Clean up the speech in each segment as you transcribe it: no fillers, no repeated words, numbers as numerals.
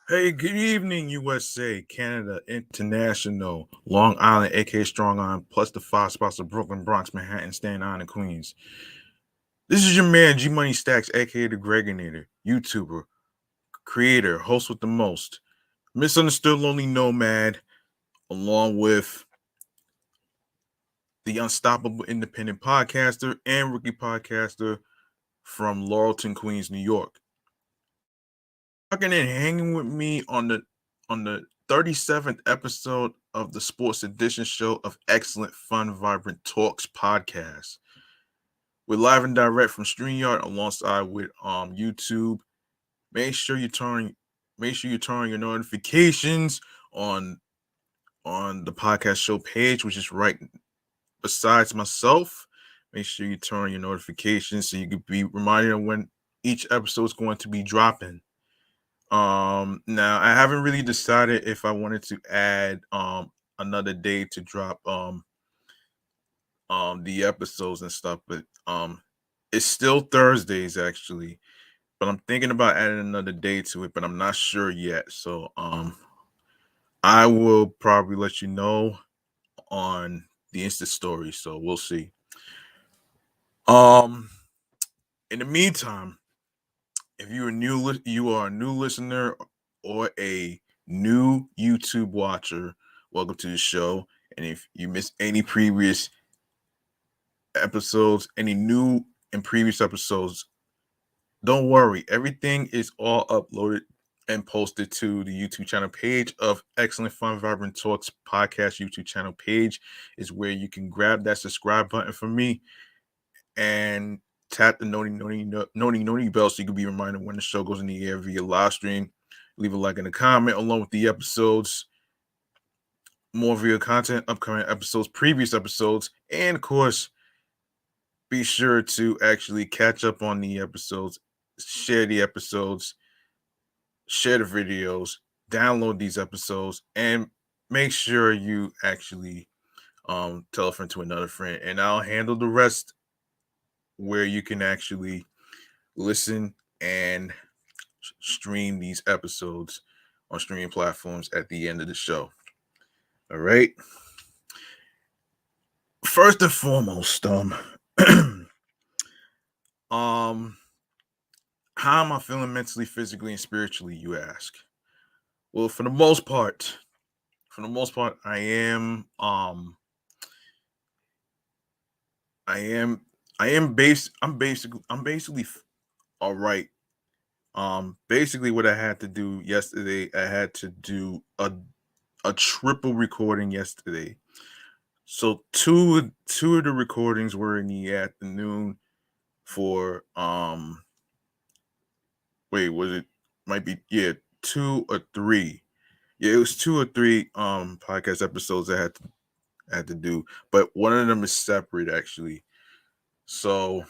Hey, good evening, USA, Canada, International, Long Island, aka Strong Island, plus the five spots of Brooklyn, Bronx, Manhattan, Staten Island, and Queens. This is your man, G Money Stacks, aka the Gregonator, YouTuber, creator, host with the most, misunderstood lonely nomad, along with the unstoppable independent podcaster and rookie podcaster from Laurelton, Queens, New York. Rocking and hanging with me on the 37th episode of the Sports Edition show of Excellent Fun Vibrant Talks podcast. We're live and direct from StreamYard alongside with YouTube. Make sure you turn your notifications on the podcast show page, which is right besides myself. Make sure you turn on your notifications so you can be reminded of when each episode is going to be dropping. Now I haven't really decided if I wanted to add another day to drop the episodes and stuff, but it's still Thursdays actually. But I'm thinking about adding another day to it, but I'm not sure yet. So I will probably let you know on the Insta story. So we'll see. Um in the meantime, if you are a new listener or a new YouTube watcher, welcome to the show. And if you missed any previous episodes, any new and previous episodes, don't worry. Everything is all uploaded and posted to the YouTube channel page of Excellent Fun Vibrant Talks podcast. YouTube channel page is where you can grab that subscribe button for me and tap the noti bell so you can be reminded when the show goes in the air via live stream. Leave a like and a comment along with the episodes, more video content, upcoming episodes, previous episodes, and of course, be sure to actually catch up on the episodes, share the episodes, share the videos, download these episodes, and make sure you actually tell a friend to another friend. And I'll handle the rest where you can actually listen and stream these episodes on streaming platforms at the end of the show. All right. First and foremost, um, how am I feeling mentally, physically, and spiritually? You ask. Well, for the most part, I am, I am base. I'm basically all right. Basically, what I had to do yesterday, I had to do a triple recording yesterday. So two of the recordings were in the afternoon for wait, was it might be yeah, two or three. Yeah, it was two or three podcast episodes I had to do, but one of them is separate actually. So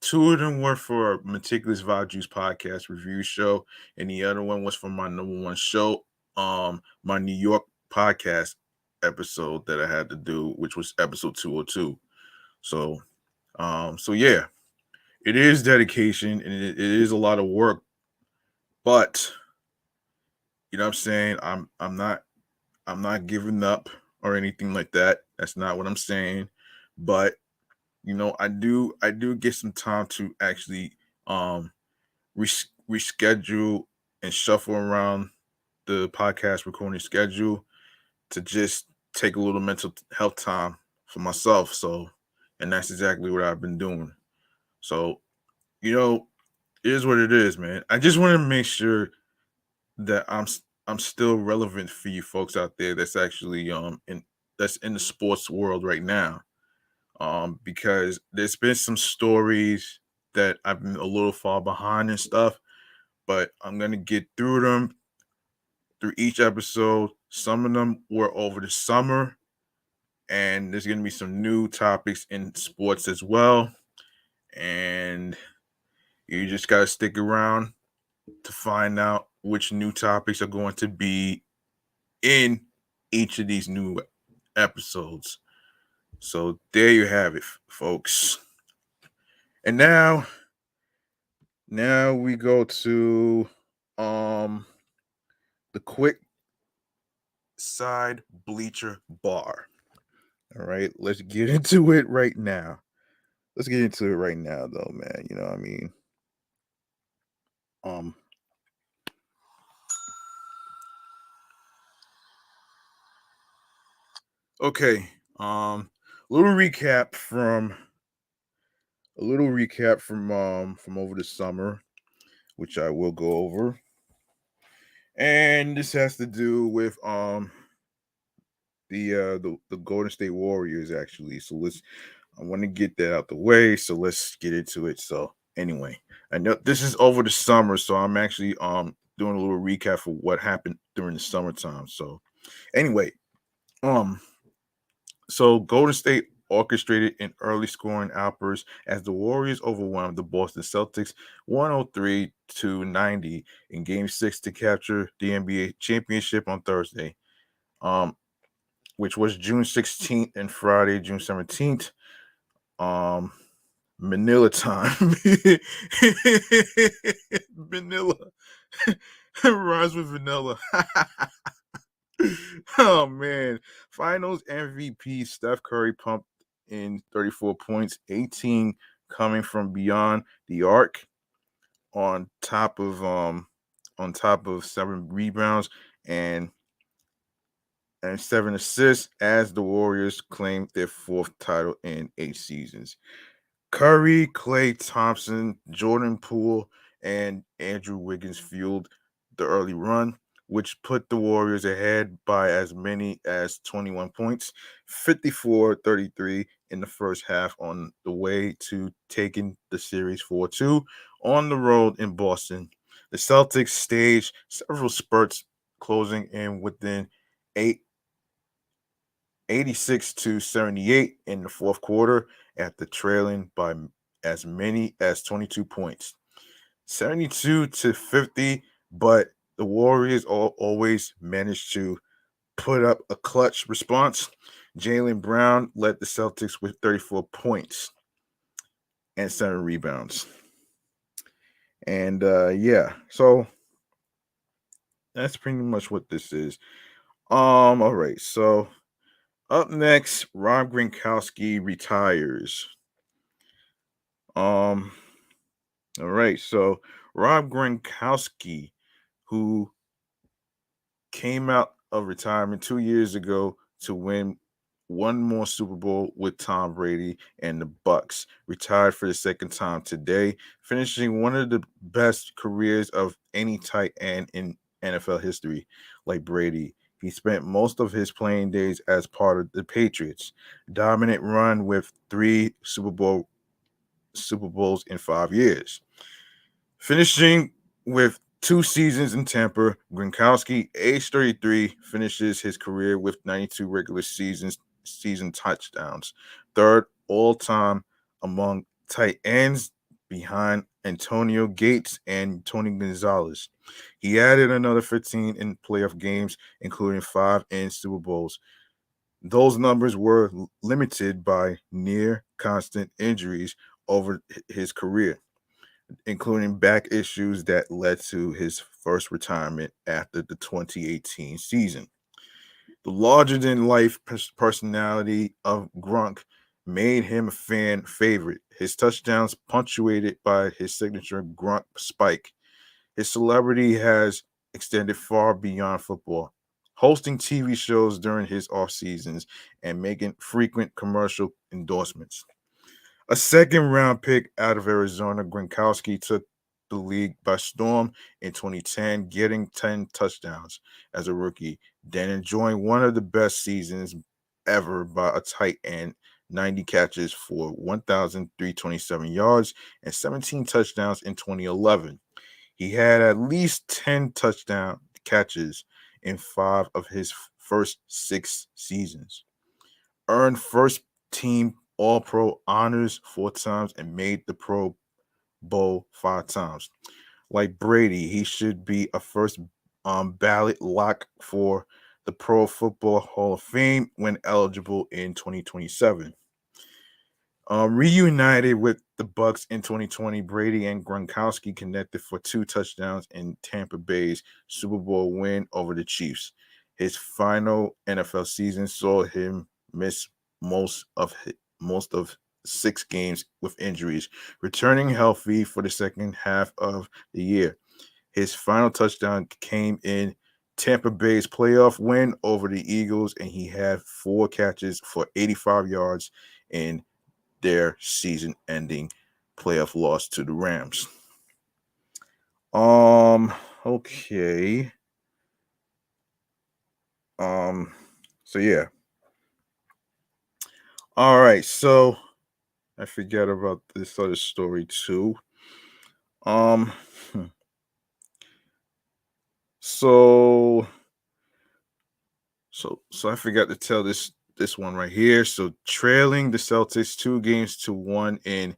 two of them were for Meticulous Vibe Juice podcast review show, and the other one was for my number one show, my New York podcast episode that I had to do, which was episode 202. So so yeah, it is dedication and it is a lot of work, but you know what I'm saying? I'm not giving up or anything like that. That's not what I'm saying. But I do get some time to actually um reschedule and shuffle around the podcast recording schedule to just take a little mental health time for myself. So, and that's exactly what I've been doing. So, you know, it is what it is, man. I just want to make sure that I'm still relevant for you folks out there that's actually in the sports world right now. Because there's been some stories that I've been a little far behind and stuff, but I'm gonna get through them through each episode. Some of them were over the summer, and there's gonna be some new topics in sports as well. And you just gotta stick around to find out which new topics are going to be in each of these new episodes. So there you have it, folks. And now we go to um the quick side bleacher bar. All right, let's get into it right now. Let's get into it right now, though, man. You know what I mean? Um, okay. Little recap from from over the summer, which I will go over. And this has to do with the Golden State Warriors actually. So I want to get that out the way. So let's get into it. So anyway, I know this is over the summer, so I'm actually doing a little recap for what happened during the summertime. So anyway, um so Golden State orchestrated an early scoring outburst as the Warriors overwhelmed the Boston Celtics 103 to 90 in game 6 to capture the NBA championship on Thursday. Um which was June 16th and Friday, June 17th. Um Manila time. Vanilla. Rhymes with vanilla. Oh man. Finals MVP Steph Curry pumped in 34 points, 18 coming from beyond the arc on top of 7 rebounds and 7 assists as the Warriors claimed their 4th title in 8 seasons. Curry, Klay Thompson, Jordan Poole, and Andrew Wiggins fueled the early run, which put the Warriors ahead by as many as 21 points, 54-33 in the first half on the way to taking the series 4-2 on the road in Boston. The Celtics staged several spurts closing in within 86 to 78 in the fourth quarter after trailing by as many as 22 points. 72 to 50, but the Warriors always managed to put up a clutch response. Jaylen Brown led the Celtics with 34 points and 7 rebounds. And yeah, so that's pretty much what this is. All right, so up next, Rob Gronkowski retires. Um, all right, so Rob Gronkowski, who came out of retirement 2 years ago to win one more Super Bowl with Tom Brady and the Bucks, retired for the second time today, finishing one of the best careers of any tight end in NFL history, like Brady. He spent most of his playing days as part of the Patriots' dominant run with 3 Super Bowls in 5 years. Finishing with 2 seasons in Tampa, Gronkowski, age 33, finishes his career with 92 regular season touchdowns, third all time among tight ends behind Antonio Gates and Tony Gonzalez. He added another 15 in playoff games, including 5 in Super Bowls. Those numbers were limited by near constant injuries over his career, including back issues that led to his first retirement after the 2018 season. The larger than life personality of Gronk made him a fan favorite. His touchdowns punctuated by his signature Gronk spike. His celebrity has extended far beyond football, hosting TV shows during his off seasons and making frequent commercial endorsements. A second round pick out of Arizona, Gronkowski took the league by storm in 2010, getting 10 touchdowns as a rookie, then enjoying one of the best seasons ever by a tight end, 90 catches for 1,327 yards and 17 touchdowns in 2011. He had at least 10 touchdown catches in 5 of his first 6 seasons, earned first team All Pro honors 4 times, and made the Pro Bowl 5 times. Like Brady, he should be a first ballot lock for the Pro Football Hall of Fame when eligible in 2027. Reunited with the Bucks in 2020, Brady and Gronkowski connected for 2 touchdowns in Tampa Bay's Super Bowl win over the Chiefs. His final NFL season saw him miss most of 6 games with injuries, returning healthy for the second half of the year. His final touchdown came in Tampa Bay's playoff win over the Eagles, and he had 4 catches for 85 yards in their season-ending playoff loss to the Rams. Okay. So yeah. All right. So I forget about this other story too. Um. hmm. So so I forgot to tell this one right here. So trailing the Celtics 2 games to 1 in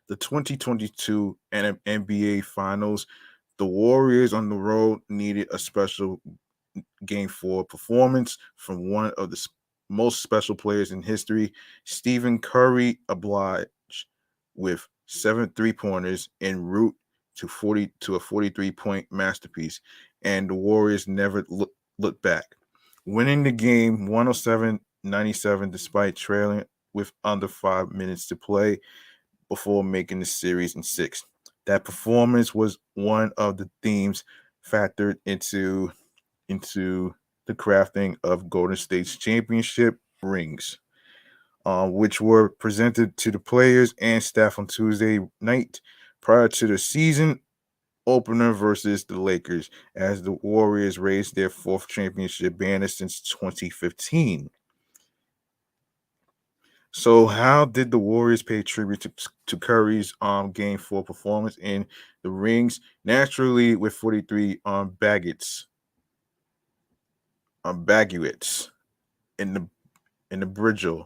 the 2022 NBA Finals, the Warriors on the road needed a special Game 4 performance from one of the most special players in history. Stephen Curry obliged with 7 3-pointers en route to a 43-point masterpiece, and the Warriors never looked back, winning the game 107-97 despite trailing with under 5 minutes to play before making the series in 6. That performance was one of the themes factored into the crafting of Golden State's championship rings, which were presented to the players and staff on Tuesday night prior to the season opener versus the Lakers, as the Warriors raised their 4th championship banner since 2015. So, how did the Warriors pay tribute to Curry's Game 4 performance in the rings? Naturally, with 43 baguettes in the Bridgel.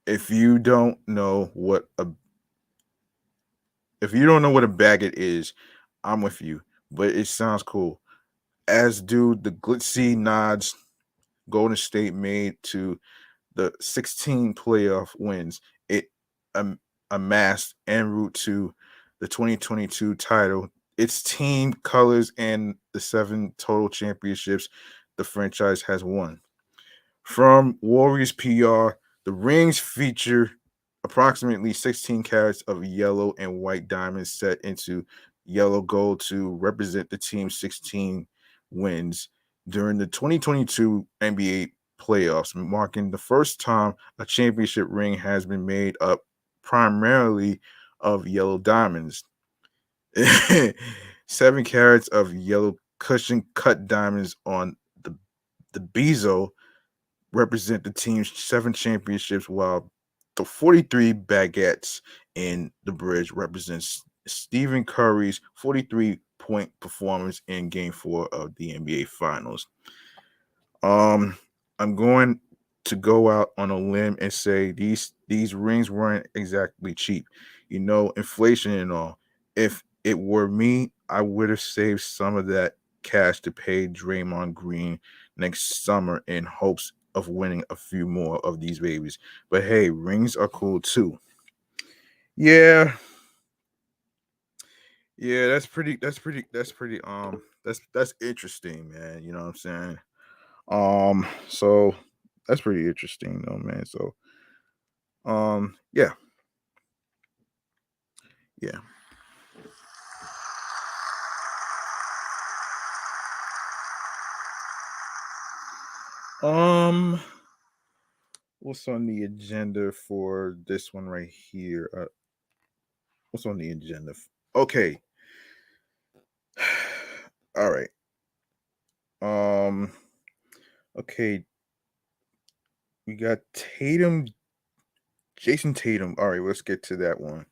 If you don't know what a baguette is, I'm with you, but it sounds cool. As do the glitzy nods Golden State made to the 16 playoff wins it amassed en route to the 2022 title, its team colors, and the 7 total championships the franchise has won. From Warriors PR, the rings feature approximately 16 carats of yellow and white diamonds set into yellow gold to represent the team's 16 wins during the 2022 NBA playoffs, marking the first time a championship ring has been made up primarily of yellow diamonds. 7 carats of yellow cushion cut diamonds on the bezel represent the team's 7 championships, while the 43 baguettes in the bridge represents Stephen Curry's 43-point performance in Game 4 of the NBA Finals. I'm going to go out on a limb and say these rings weren't exactly cheap. Inflation and all. If it were me, I would have saved some of that cash to pay Draymond Green next summer in hopes of winning a few more of these babies. But hey, rings are cool too. Yeah. Yeah, that's interesting, man. You know what I'm saying? So that's pretty interesting though, man. So yeah. Yeah. Um what's on the agenda for this one right here? What's on the agenda? Okay. All right. Um okay, we got Jayson Tatum. All right, let's get to that one.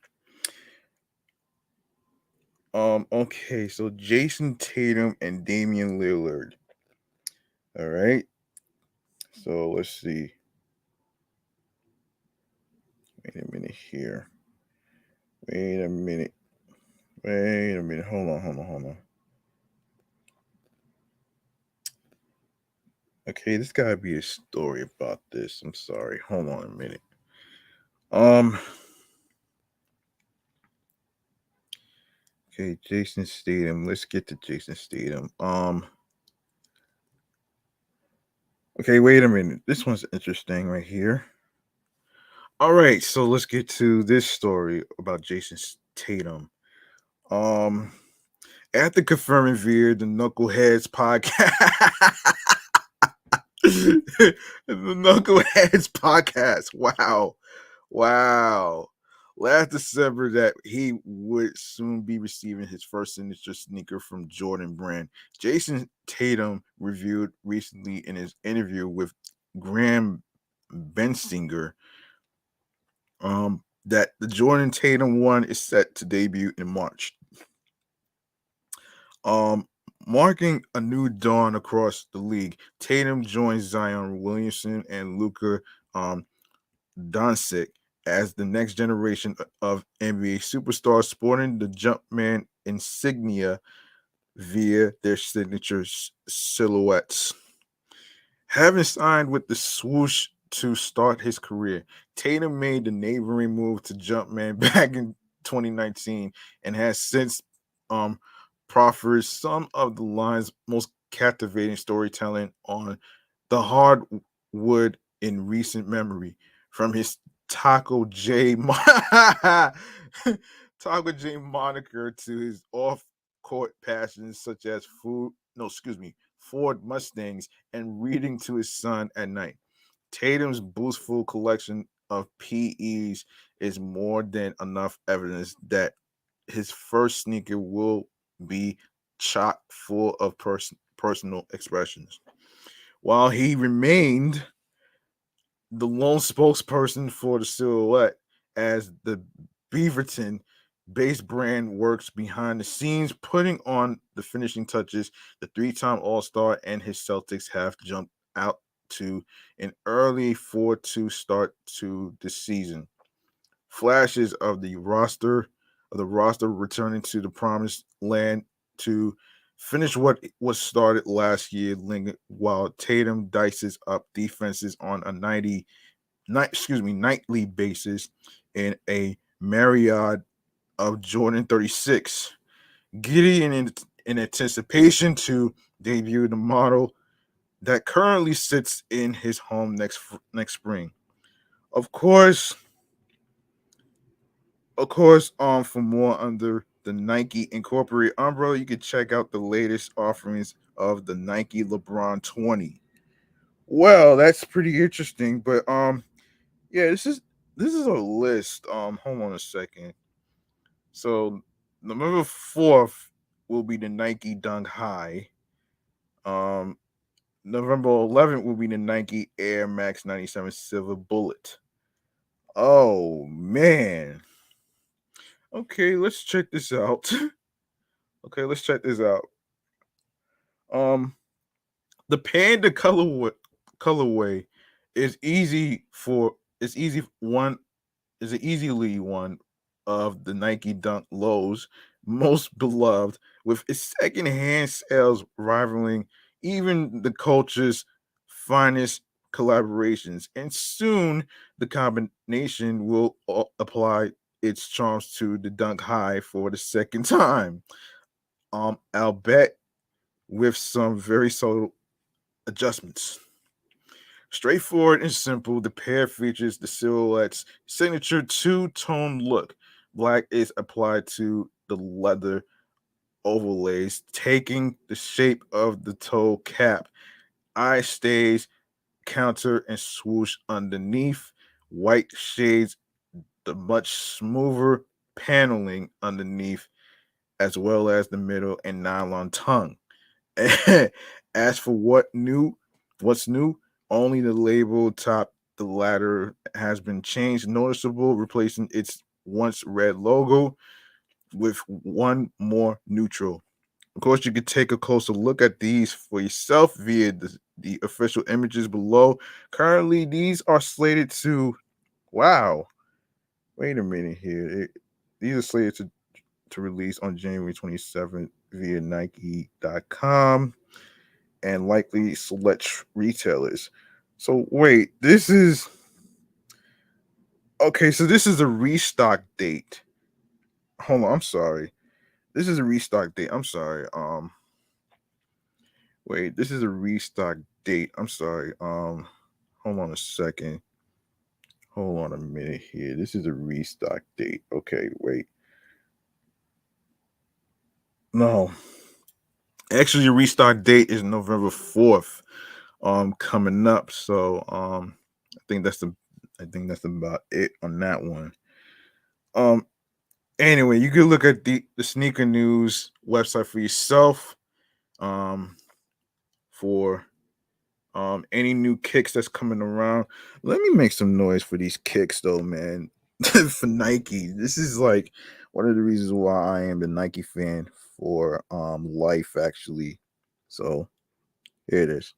Okay, so Jayson Tatum and Damian Lillard. All right. So let's see. Wait a minute here. Wait a minute. Wait a minute. Hold on. Okay, this gotta be a story about this. I'm sorry. Hold on a minute. Um. Okay, Jayson Tatum. Let's get to Jayson Tatum. Okay, wait a minute. This one's interesting right here. All right, so let's get to this story about Jayson Tatum. Um, After confirming via the Knuckleheads podcast, the Knuckleheads podcast. Wow, wow. Last December, that he would soon be receiving his first signature sneaker from Jordan Brand. Jayson Tatum reviewed recently in his interview with Graham Bensinger that the Jordan Tatum one is set to debut in March. Um, Marking a new dawn across the league, Tatum joins Zion Williamson and Luka Doncic as the next generation of NBA superstars, sporting the Jumpman insignia via their signature silhouettes. Having signed with the swoosh to start his career, Tatum made the neighboring move to Jumpman back in 2019 and has since um proffered some of the line's most captivating storytelling on the hardwood in recent memory, from his Taco J Taco J moniker to his off-court passions such as Ford Mustangs and reading to his son at night. Tatum's boastful collection of PEs is more than enough evidence that his first sneaker will be chock full of personal expressions. While he remained the lone spokesperson for the silhouette, as the Beaverton based brand works behind the scenes, putting on the finishing touches, the three-time All-Star and his Celtics have jumped out to an early 4-2 start to the season. Flashes of the roster returning to the promised land to finish what was started last year, while Tatum dices up defenses on a nightly basis in a myriad of Jordan 36. Giddy in anticipation to debut the model that currently sits in his home next spring. Of course, for more under the Nike Incorporated umbrella, you can check out the latest offerings of the Nike LeBron 20. Well, that's pretty interesting, but yeah, this is a list. Hold on a second. So November 4th will be the Nike Dunk High. Um, November 11th will be the Nike Air Max 97 Silver Bullet. Oh man. Okay, let's check this out. Okay, let's check this out. Um, the Panda colorway is easy for is easy one is an easily one of the Nike Dunk Low's most beloved, with its secondhand sales rivaling even the culture's finest collaborations. And soon the combination will apply its charms to the Dunk High for the second time. I'll bet with some very subtle adjustments. Straightforward and simple, the pair features the silhouette's signature two-tone look. Black is applied to the leather overlays, taking the shape of the toe cap. Eye stays, counter, and swoosh underneath. White shades the much smoother paneling underneath, as well as the middle and nylon tongue. As for what's new, only the label top the latter has been changed noticeable, replacing its once red logo with one more neutral. Of course, you can take a closer look at these for yourself via the official images below. Currently, these are slated to, wow, wait a minute here. These are slated to release on January 27th via Nike.com and likely select retailers. So wait, this is Okay, so this is a restock date. Hold on, I'm sorry. This is a restock date. I'm sorry. Wait, this is a restock date. I'm sorry. Hold on a second. Hold on a minute here. This is a restock date. Okay, wait. No. Actually, your restock date is November 4th. Coming up. So I think that's about it on that one. Um anyway, you can look at the sneaker news website for yourself. For any new kicks that's coming around. Let me make some noise for these kicks though, man. For Nike. This is like one of the reasons why I am a Nike fan for life actually. So here it is.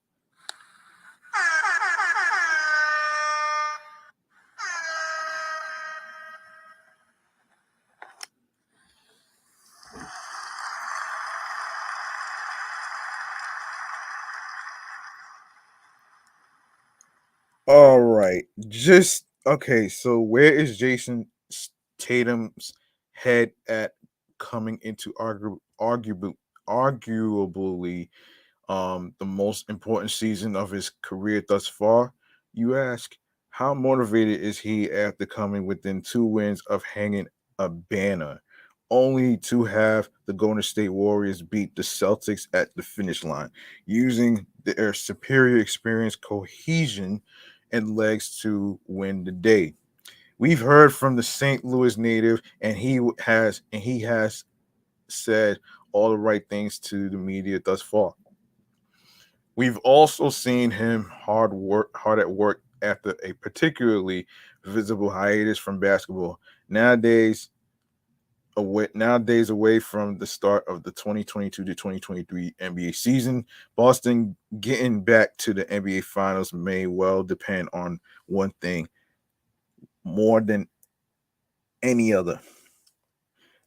All right. Just okay, so where is Tatum's head at coming into arguably the most important season of his career thus far? You ask, how motivated is he after coming within 2 wins of hanging a banner, only to have the Golden State Warriors beat the Celtics at the finish line, using their superior experience, cohesion, and legs to win the day? We've heard from the St. Louis native, and he has said all the right things to the media thus far. We've also seen him hard at work after a particularly visible hiatus from basketball. Nowadays, away from the start of the 2022 to 2023 NBA season, Boston getting back to the NBA Finals may well depend on one thing more than any other.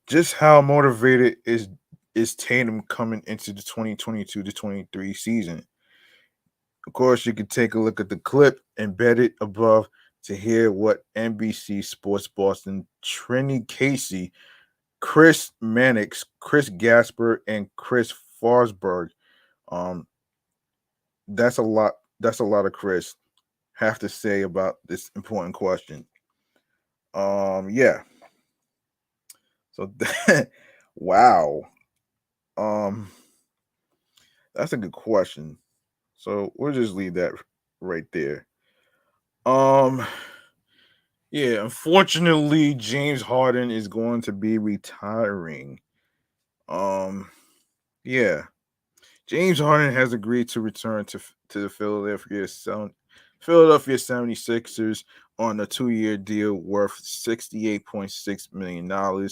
Just how motivated is Tatum coming into the 2022 to 23 season? Of course, you can take a look at the clip embedded above to hear what NBC Sports Boston, Trini Casey, Chris Mannix, Chris Gasper, and Chris Forsberg. Um, that's a lot. That's a lot of Chris have to say about this important question. Yeah. So that, wow. Um, that's a good question. So we'll just leave that right there. Um, yeah, unfortunately, James Harden is going to be retiring. Um, yeah, James Harden has agreed to return to the Philadelphia 76ers on a 2-year deal worth $68.6 million,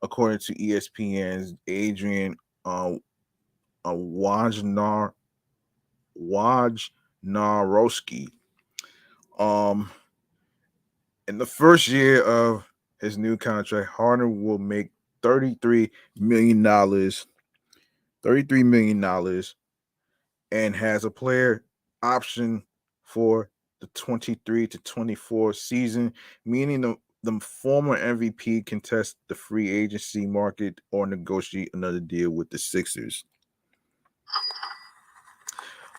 according to ESPN's Adrian uh, Wojnar Wojnarowski. Um, in the first year of his new contract, Harden will make $33 million, $33 million, and has a player option for the 23 to 24 season, meaning the former MVP can test the free agency market or negotiate another deal with the Sixers.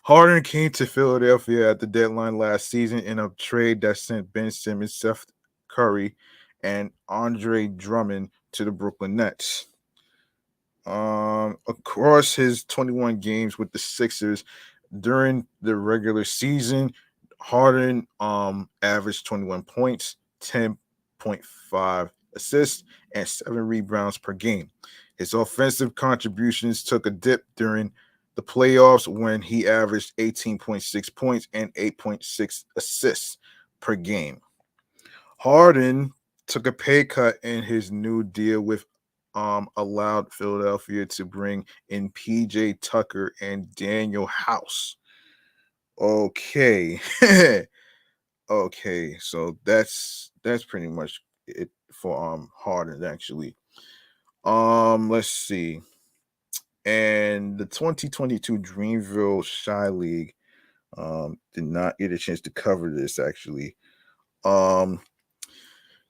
Harden came to Philadelphia at the deadline last season in a trade that sent Ben Simmons, Steph Curry, and Andre Drummond to the Brooklyn Nets. Across his 21 games with the Sixers during the regular season, Harden averaged 21 points, 10.5 assists, and 7 rebounds per game. His offensive contributions took a dip during the playoffs when he averaged 18.6 points and 8.6 assists per game. Harden took a pay cut in his new deal with allowed Philadelphia to bring in PJ Tucker and Daniel House. Okay. Okay, so that's pretty much it for Harden actually. Let's see. And the 2022 Dreamville Shy League did not get a chance to cover this actually. Um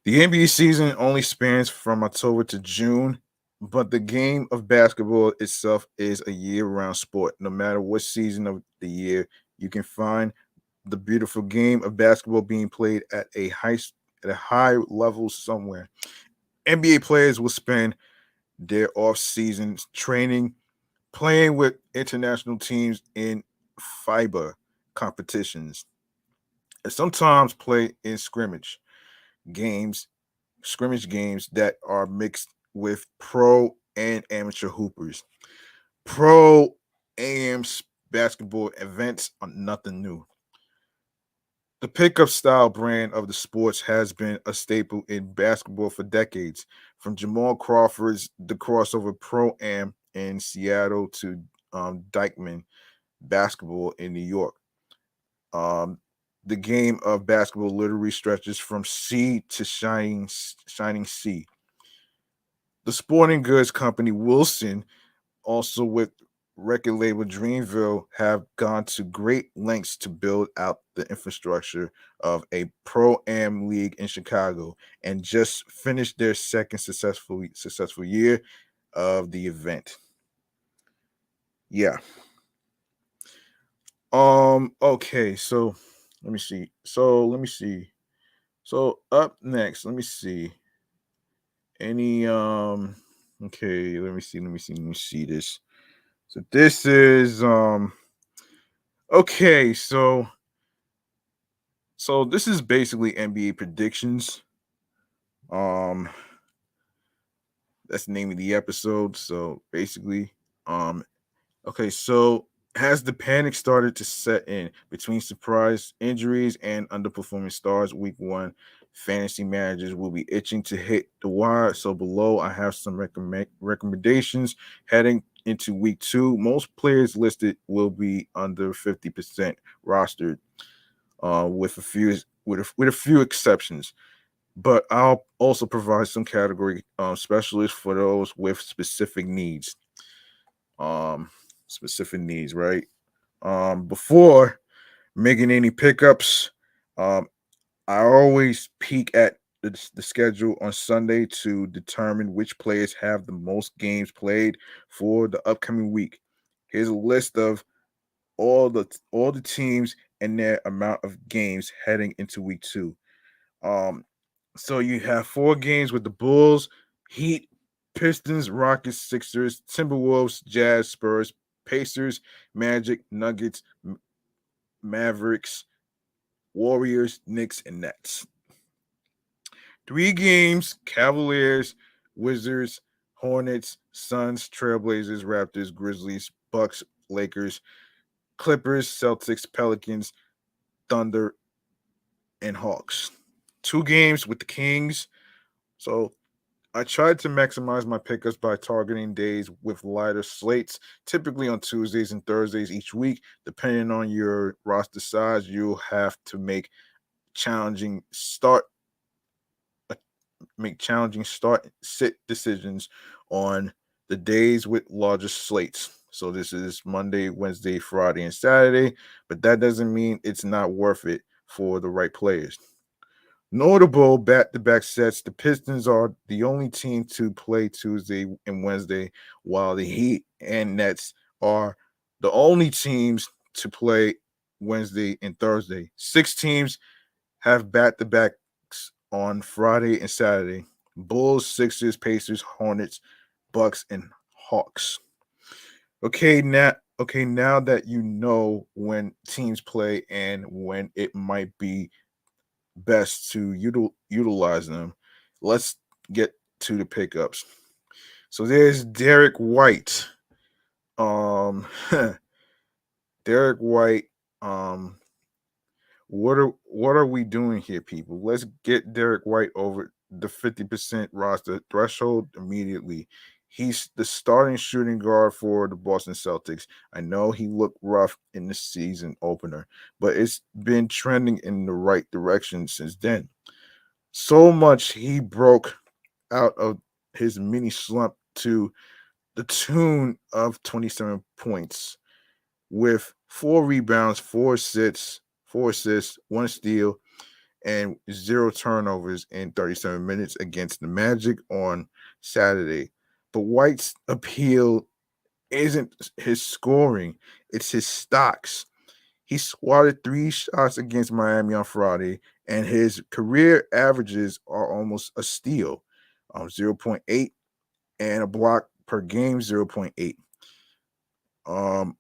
The NBA season only spans from October to June, but the game of basketball itself is a year-round sport. No matter what season of the year, you can find the beautiful game of basketball being played at a high level somewhere. NBA players will spend their off seasons training, playing with international teams in FIBA competitions, and sometimes play in games, scrimmage games that are mixed with pro and amateur hoopers. Pro AM basketball events are nothing new. The pickup style brand of the sports has been a staple in basketball for decades, from Jamal Crawford's the crossover pro am in Seattle to Dykeman basketball in New York. Um, the game of basketball literally stretches from sea to shining sea. The sporting goods company Wilson, also with record label Dreamville, have gone to great lengths to build out the infrastructure of a pro am league in Chicago and just finished their second successful year of the event. Yeah. Okay, so let me see. So up next, let me see. Any okay, let me see this. So this is okay, so this is basically NBA predictions. Um that's the name of the episode. So basically, um okay, so has the panic started to set in between surprise injuries and underperforming stars week 1? Fantasy managers will be itching to hit the wire. So below I have some recommendations heading into week 2. Most players listed will be under 50% rostered, with a few exceptions. But I'll also provide some category specialists for those with um, specific needs, right? Before making any pickups, um, I always peek at the schedule on Sunday to determine which players have the most games played for the upcoming week. Here's a list of all the teams and their amount of games heading into week 2. Um, so you have 4 games with the Bulls, Heat, Pistons, Rockets, Sixers, Timberwolves, Jazz, Spurs, Pacers, Magic, Nuggets, Mavericks, Warriors, Knicks, and Nets. 3 games: Cavaliers, Wizards, Hornets, Suns, Trailblazers, Raptors, Grizzlies, Bucks, Lakers, Clippers, Celtics, Pelicans, Thunder, and Hawks. 2 games with the Kings. So I tried to maximize my pickups by targeting days with lighter slates, typically on Tuesdays and Thursdays each week. Depending on your roster size, you'll have to challenging start challenging start sit decisions on the days with larger slates. So this is Monday, Wednesday, Friday, and Saturday, but that doesn't mean it's not worth it for the right players. Notable back-to-back sets. The Pistons are the only team to play Tuesday and Wednesday, while the Heat and Nets are the only teams to play Wednesday and Thursday. 6 teams have back-to-backs on Friday and Saturday. Bulls, Sixers, Pacers, Hornets, Bucks, and Hawks. Okay, now that you know when teams play and when it might be best to utilize them, let's get to the pickups. So there's Derek White. Um Derek White. Um what are we doing here, people? Let's get Derek White over the 50% roster threshold immediately. He's the starting shooting guard for the Boston Celtics. I know he looked rough in the season opener, but it's been trending in the right direction since then. So much he broke out of his mini slump to the tune of 27 points with 4 rebounds, 4 assists, 1 steal, and 0 turnovers in 37 minutes against the Magic on Saturday. But White's appeal isn't his scoring, it's his stocks. He swatted 3 shots against Miami on Friday, and his career averages are almost a steal, 0 0.8, and a block per game, 0.8. Um,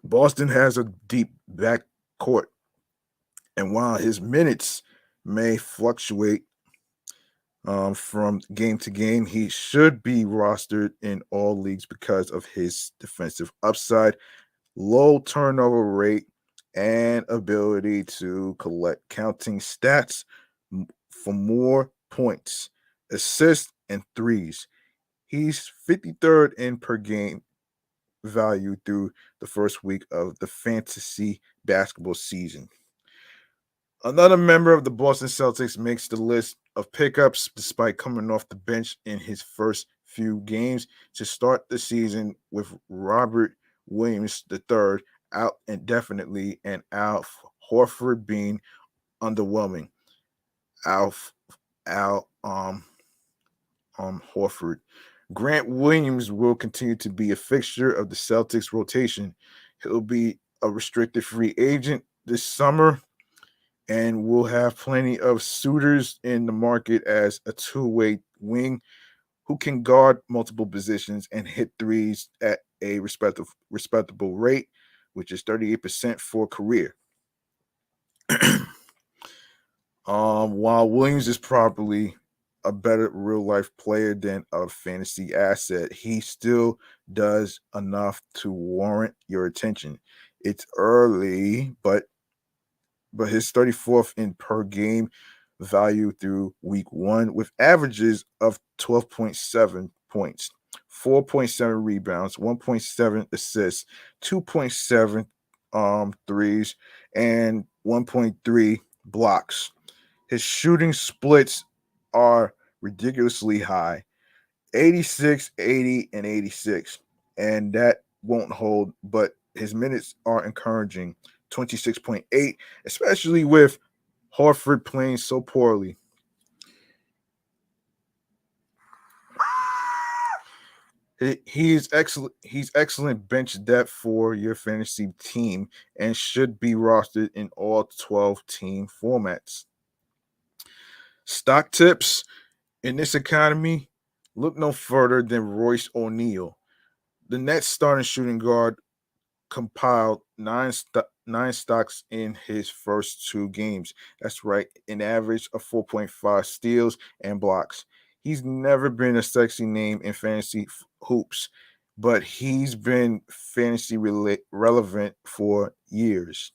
Boston has a deep backcourt, and while his minutes may fluctuate from game to game, he should be rostered in all leagues because of his defensive upside, low turnover rate, and ability to collect counting stats for more points, assists, and threes. He's 53rd in per game value through the first week of the fantasy basketball season. Another member of the Boston Celtics makes the list of pickups despite coming off the bench in his first few games to start the season, with Robert Williams III out indefinitely and Al Horford being underwhelming. Al Al Horford. Grant Williams will continue to be a fixture of the Celtics rotation. He'll be a restricted free agent this summer and will have plenty of suitors in the market as a two-way wing who can guard multiple positions and hit threes at a respectable rate, which is 38% for career. While Williams is probably a better real life player than a fantasy asset, he still does enough to warrant your attention. It's early, but his 34th in per game value through week 1 with averages of 12.7 points, 4.7 rebounds, 1.7 assists, 2.7 threes, and 1.3 blocks. His shooting splits are ridiculously high, 86, 80, and 86. And that won't hold, but his minutes are encouraging, 26.8, especially with Horford playing so poorly. He's excellent. He's excellent bench depth for your fantasy team and should be rostered in all 12 team formats. Stock tips in this economy: look no further than Royce O'Neal. The Nets starting shooting guard compiled nine stocks in his first 2 games. That's right, an average of 4.5 steals and blocks. He's never been a sexy name in fantasy hoops, but he's been fantasy relevant for years.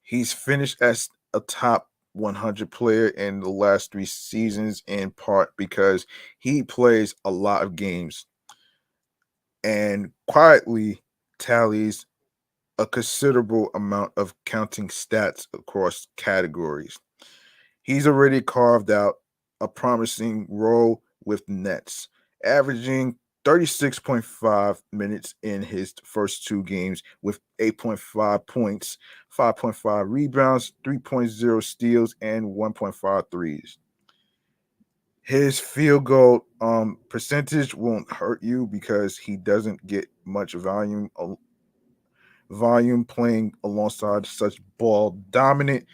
He's finished as a top 100 player in the last 3 seasons, in part because he plays a lot of games and quietly tallies a considerable amount of counting stats across categories. He's already carved out a promising role with the Nets, averaging 36.5 minutes in his first 2 games with 8.5 points, 5.5 rebounds, 3.0 steals, and 1.5 threes. His field goal percentage won't hurt you because he doesn't get much volume playing alongside such ball dominant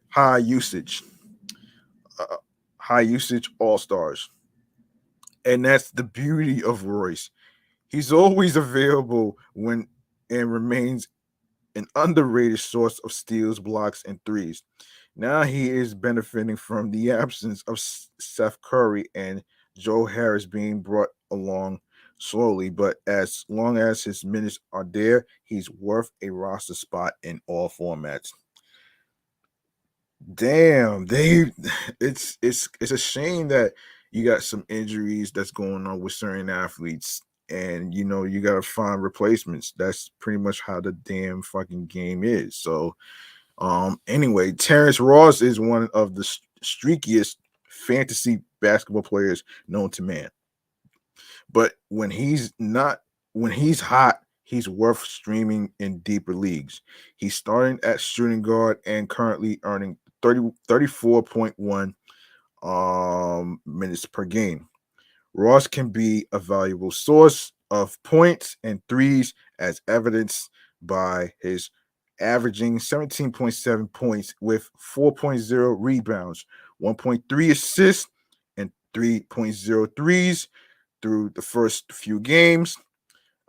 high usage uh, high usage all stars. And that's the beauty of Royce. He's always available when and remains an underrated source of steals, blocks, and threes. Now he is benefiting from the absence of Steph Curry and Joe Harris being brought along slowly, but as long as his minutes are there, he's worth a roster spot in all formats. Damn, they it's a shame that you got some injuries that's going on with certain athletes, and you gotta find replacements. That's pretty much how the damn fucking game is. So anyway, Terrence Ross is one of the streakiest fantasy basketball players known to man. But when he's hot, he's worth streaming in deeper leagues. He's starting at shooting guard and currently earning 34.1 minutes per game. Ross can be a valuable source of points and threes, as evidenced by his averaging 17.7 points with 4.0 rebounds, 1.3 assists, and 3.0 threes through the first few games.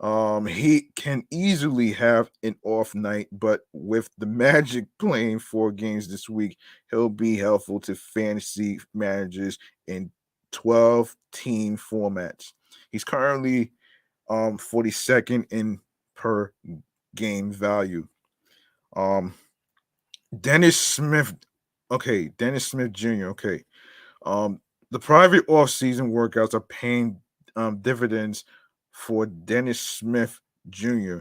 He can easily have an off night, but with the Magic playing 4 games this week, he'll be helpful to fantasy managers in 12 team formats. He's currently 42nd in per game value. Um Dennis Smith, okay, Dennis Smith Jr. Okay. Um the private off-season workouts are paying dividends for Dennis Smith Jr.,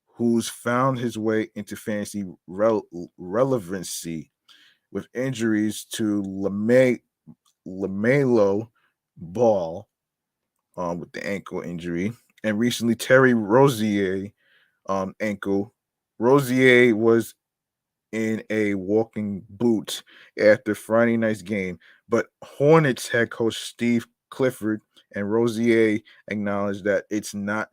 who's found his way into fantasy relevancy with injuries to LaMelo Ball with the ankle injury, and recently Terry Rozier ankle. Rozier was in a walking boot after Friday night's game, but Hornets head coach Steve Clifford and Rozier acknowledged that it's not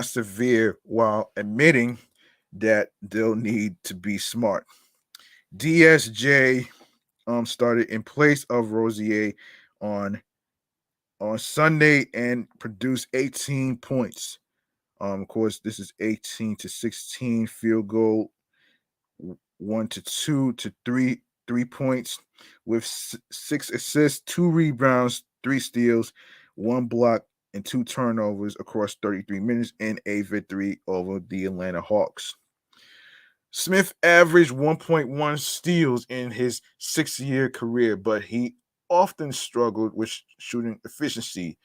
severe while admitting that they'll need to be smart. DSJ started in place of Rozier on Sunday and produced 18 points. Of course, this is 18 to 16 field goal, 1 to 2 to 3 points, with 6 assists, 2 rebounds, 3 steals, 1 block, and 2 turnovers across 33 minutes in a victory over the Atlanta Hawks. Smith averaged 1.1 steals in his 6-year career, but he often struggled with shooting efficiency.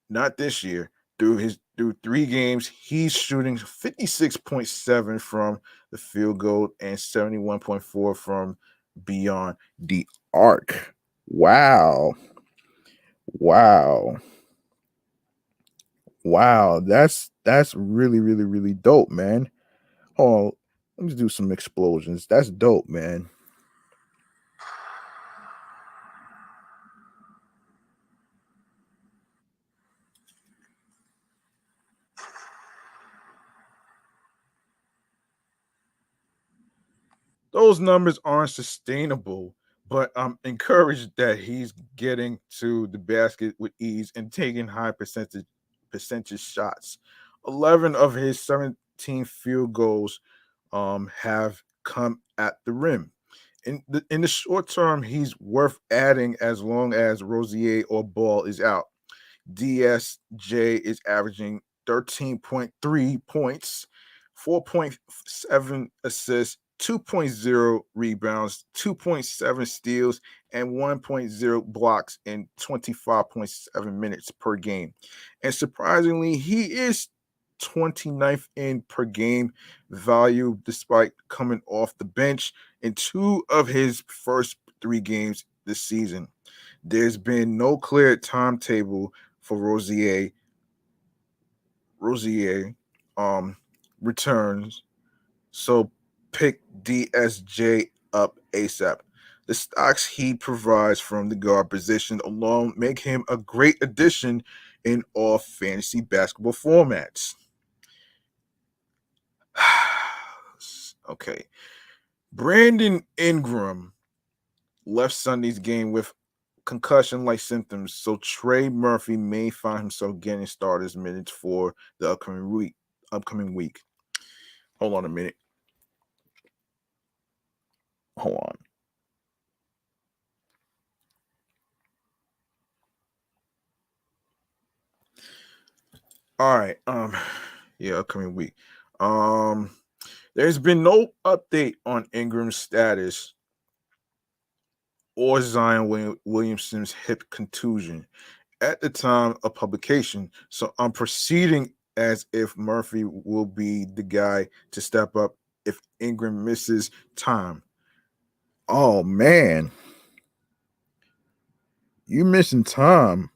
Not this year. Through 3 games, he's shooting 56.7 from the field goal and 71.4 from beyond the arc. Wow. Wow. Wow. That's really, really, really dope, man. Hold on. Let me do some explosions. That's dope, man. Those numbers aren't sustainable, but I'm encouraged that he's getting to the basket with ease and taking high percentage shots. 11 of his 17 field goals have come at the rim. In the short term, he's worth adding as long as Rozier or Ball is out. DSJ is averaging 13.3 points, 4.7 assists, 2.0 rebounds, 2.7 steals, and 1.0 blocks in 25.7 minutes per game. And surprisingly, he is 29th in per game value despite coming off the bench in 2 of his first 3 games this season. There's been no clear timetable for Rozier returns, so pick DSJ up ASAP. The stocks he provides from the guard position alone make him a great addition in all fantasy basketball formats. Okay. Brandon Ingram left Sunday's game with concussion-like symptoms, so Trey Murphy may find himself getting starters minutes for the upcoming week. Hold on a minute. Hold on. All right. Yeah, upcoming week. There's been no update on Ingram's status or Zion Williamson's hip contusion at the time of publication. So I'm proceeding as if Murphy will be the guy to step up if Ingram misses time. Oh man, you missing time.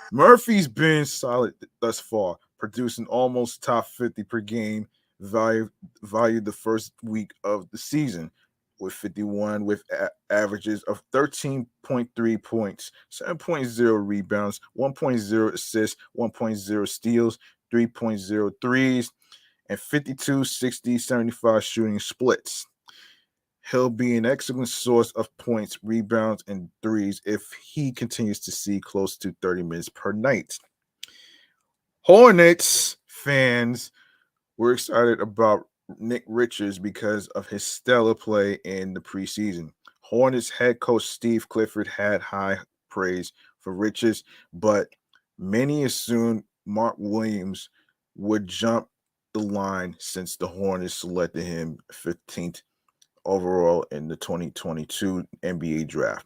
Murphy's been solid thus far, producing almost top 50 per game valued the first week of the season with 51 with averages of 13.3 points, 7.0 rebounds, 1.0 assists, 1.0 steals, 3.0 threes, and 52, 60, 75 shooting splits. He'll be an excellent source of points, rebounds, and threes if he continues to see close to 30 minutes per night. Hornets fans were excited about Nick Richards because of his stellar play in the preseason. Hornets head coach Steve Clifford had high praise for Richards, but many assumed Mark Williams would jump the line since the Hornets selected him 15th overall in the 2022 NBA draft.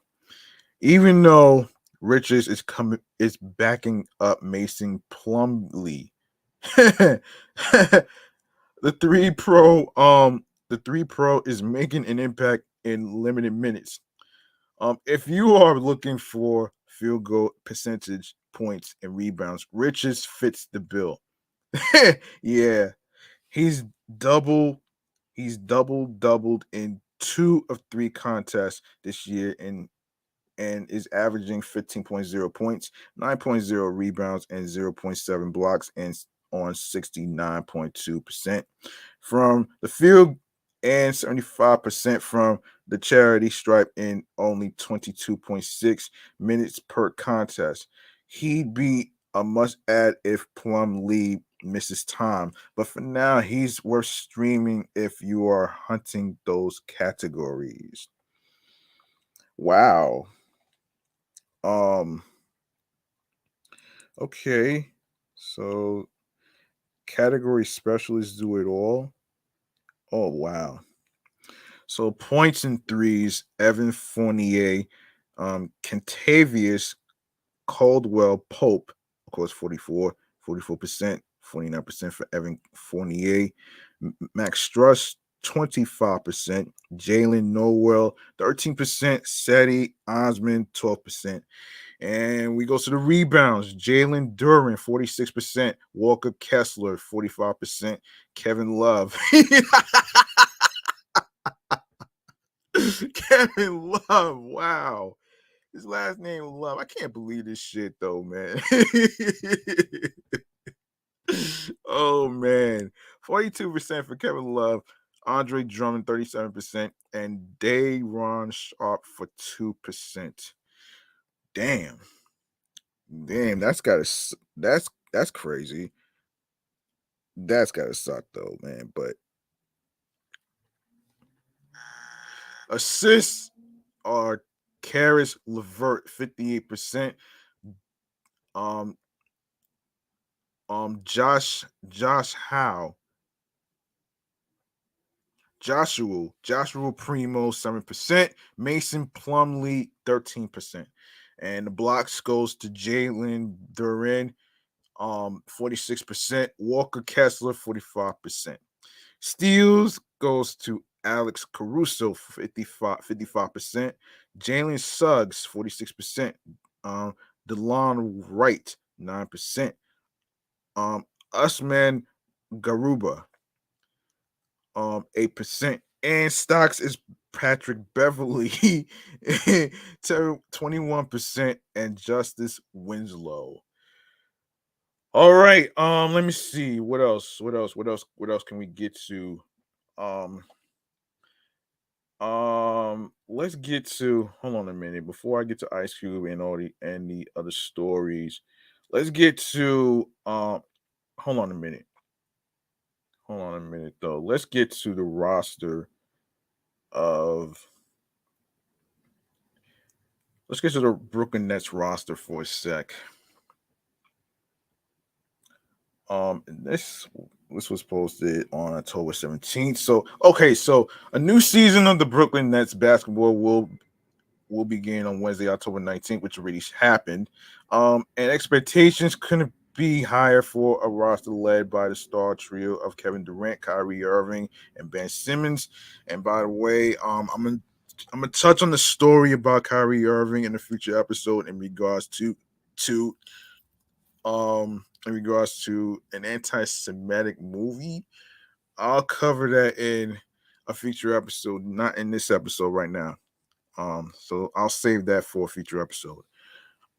Even though Richards is backing up Mason Plumlee. The three pro is making an impact in limited minutes. If you are looking for field goal percentage, points, and rebounds, Richards fits the bill. Yeah, he's double doubled in 2 of 3 contests this year and is averaging 15.0 points, 9.0 rebounds, and 0.7 blocks and on 69.2% from the field and 75% from the charity stripe in only 22.6 minutes per contest. He'd be a must add if Plumlee misses time, but for now, he's worth streaming if you are hunting those categories. Wow. Um, okay. So category specialists do it all. Oh wow. So points and threes, Evan Fournier, Contavious Caldwell Pope, of course, 44%, 49% for Evan Fournier, Max Struss, 25%, Jalen Noel, 13%, Seti Osman, 12%. And we go to the rebounds. Jalen Duran, 46%. Walker Kessler, 45%. Kevin Love. Kevin Love. Wow. His last name Love. I can't believe this shit though, man. Oh man. 42% for Kevin Love. Andre Drummond, 37%. And Dayron Sharp for 2%. Damn. Damn, that's crazy. That's gotta suck though, man. But assists are Karis LeVert, 58%. Um, Josh Howe, Joshua Primo, 7%. Mason Plumlee, 13%. And the blocks goes to Jalen Duran, 46%. Walker Kessler, 45%. Steals goes to Alex Caruso, 55%. Jalen Suggs, 46%. DeLon Wright, 9%. Usman Garuba, 8%. And stocks is Patrick Beverly to 21% and Justice Winslow. All right. Let me see. What else can we get to? Um let's get to hold on a minute before I get to Ice Cube and the other stories. Let's get to hold on a minute. Hold on a minute though. Let's get to the roster of let's get to the Brooklyn Nets roster for a sec. This was posted on October 17th. So okay, so a new season of the Brooklyn Nets basketball will begin on Wednesday, October 19th, which already happened. And expectations couldn't be higher for a roster led by the star trio of Kevin Durant, Kyrie Irving, and Ben Simmons. And by the way, I'm gonna touch on the story about Kyrie Irving in a future episode to in regards to an anti-Semitic movie. I'll cover that in a future episode, not in this episode right now. So I'll save that for a future episode.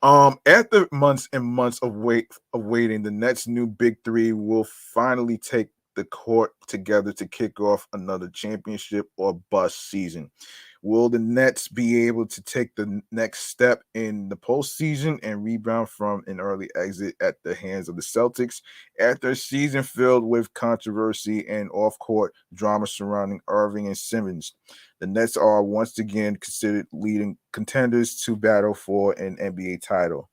After months and months of waiting, the Nets' new big three will finally take the court together to kick off another championship or bust season. Will the Nets be able to take the next step in the postseason and rebound from an early exit at the hands of the Celtics after a season filled with controversy and off-court drama surrounding Irving and Simmons? The Nets are once again considered leading contenders to battle for an NBA title.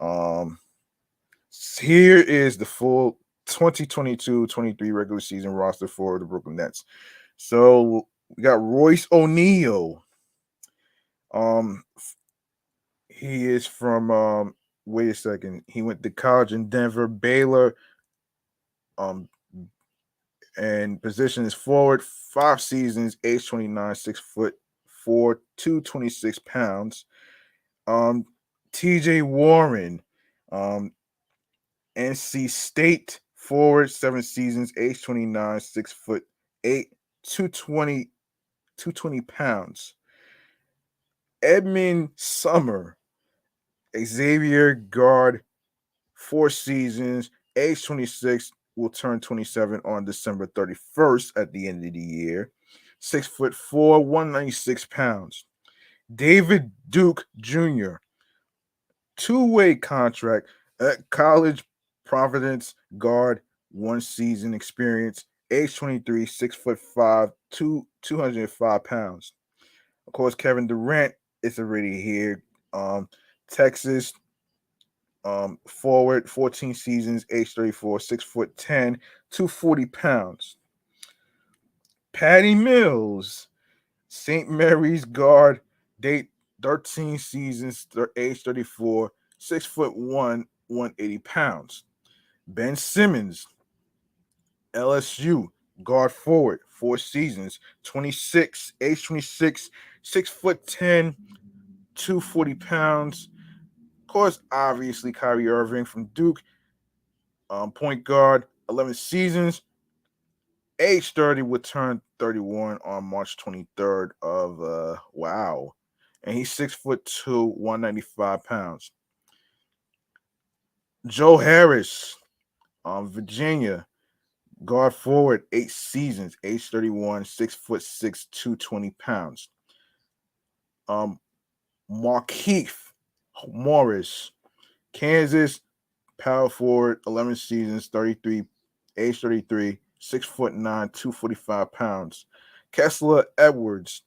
Um, Here is the full 2022-23 regular season roster for the Brooklyn Nets. So we got Royce O'Neal. He is from wait a second. He went to college in Denver, Baylor. And position is forward, 5 seasons, age 29, 6'4", 226 pounds. TJ Warren, NC State forward, 7 seasons, age 29, 6'8", 220 pounds. Edmund Summer, Xavier guard, 4 seasons, age 26, will turn 27 on December 31st at the end of the year. 6'4", 196 pounds. David Duke Jr., 2-way contract at college, Providence guard, 1 season experience, age 23, 6'5", 205 pounds. Of course, Kevin Durant is already here. Texas forward, 14 seasons, age 34, 6'10", 240 pounds. Patty Mills, St. Mary's guard, date 13 seasons, age 34, 6'1", 180 pounds. Ben Simmons, LSU, guard forward, 4 seasons, 26, age 26, 6'10", 240 pounds. Of course, obviously, Kyrie Irving from Duke, point guard, 11 seasons, age 30, will turn 31 on March 23rd of wow. And he's 6'2", 195 pounds. Joe Harris, Virginia, guard forward, 8 seasons, age 31, 6'6", 220 pounds. Markeith Morris, Kansas, power forward, 11 seasons, age 33, 6'9", 245 pounds. Kessler Edwards,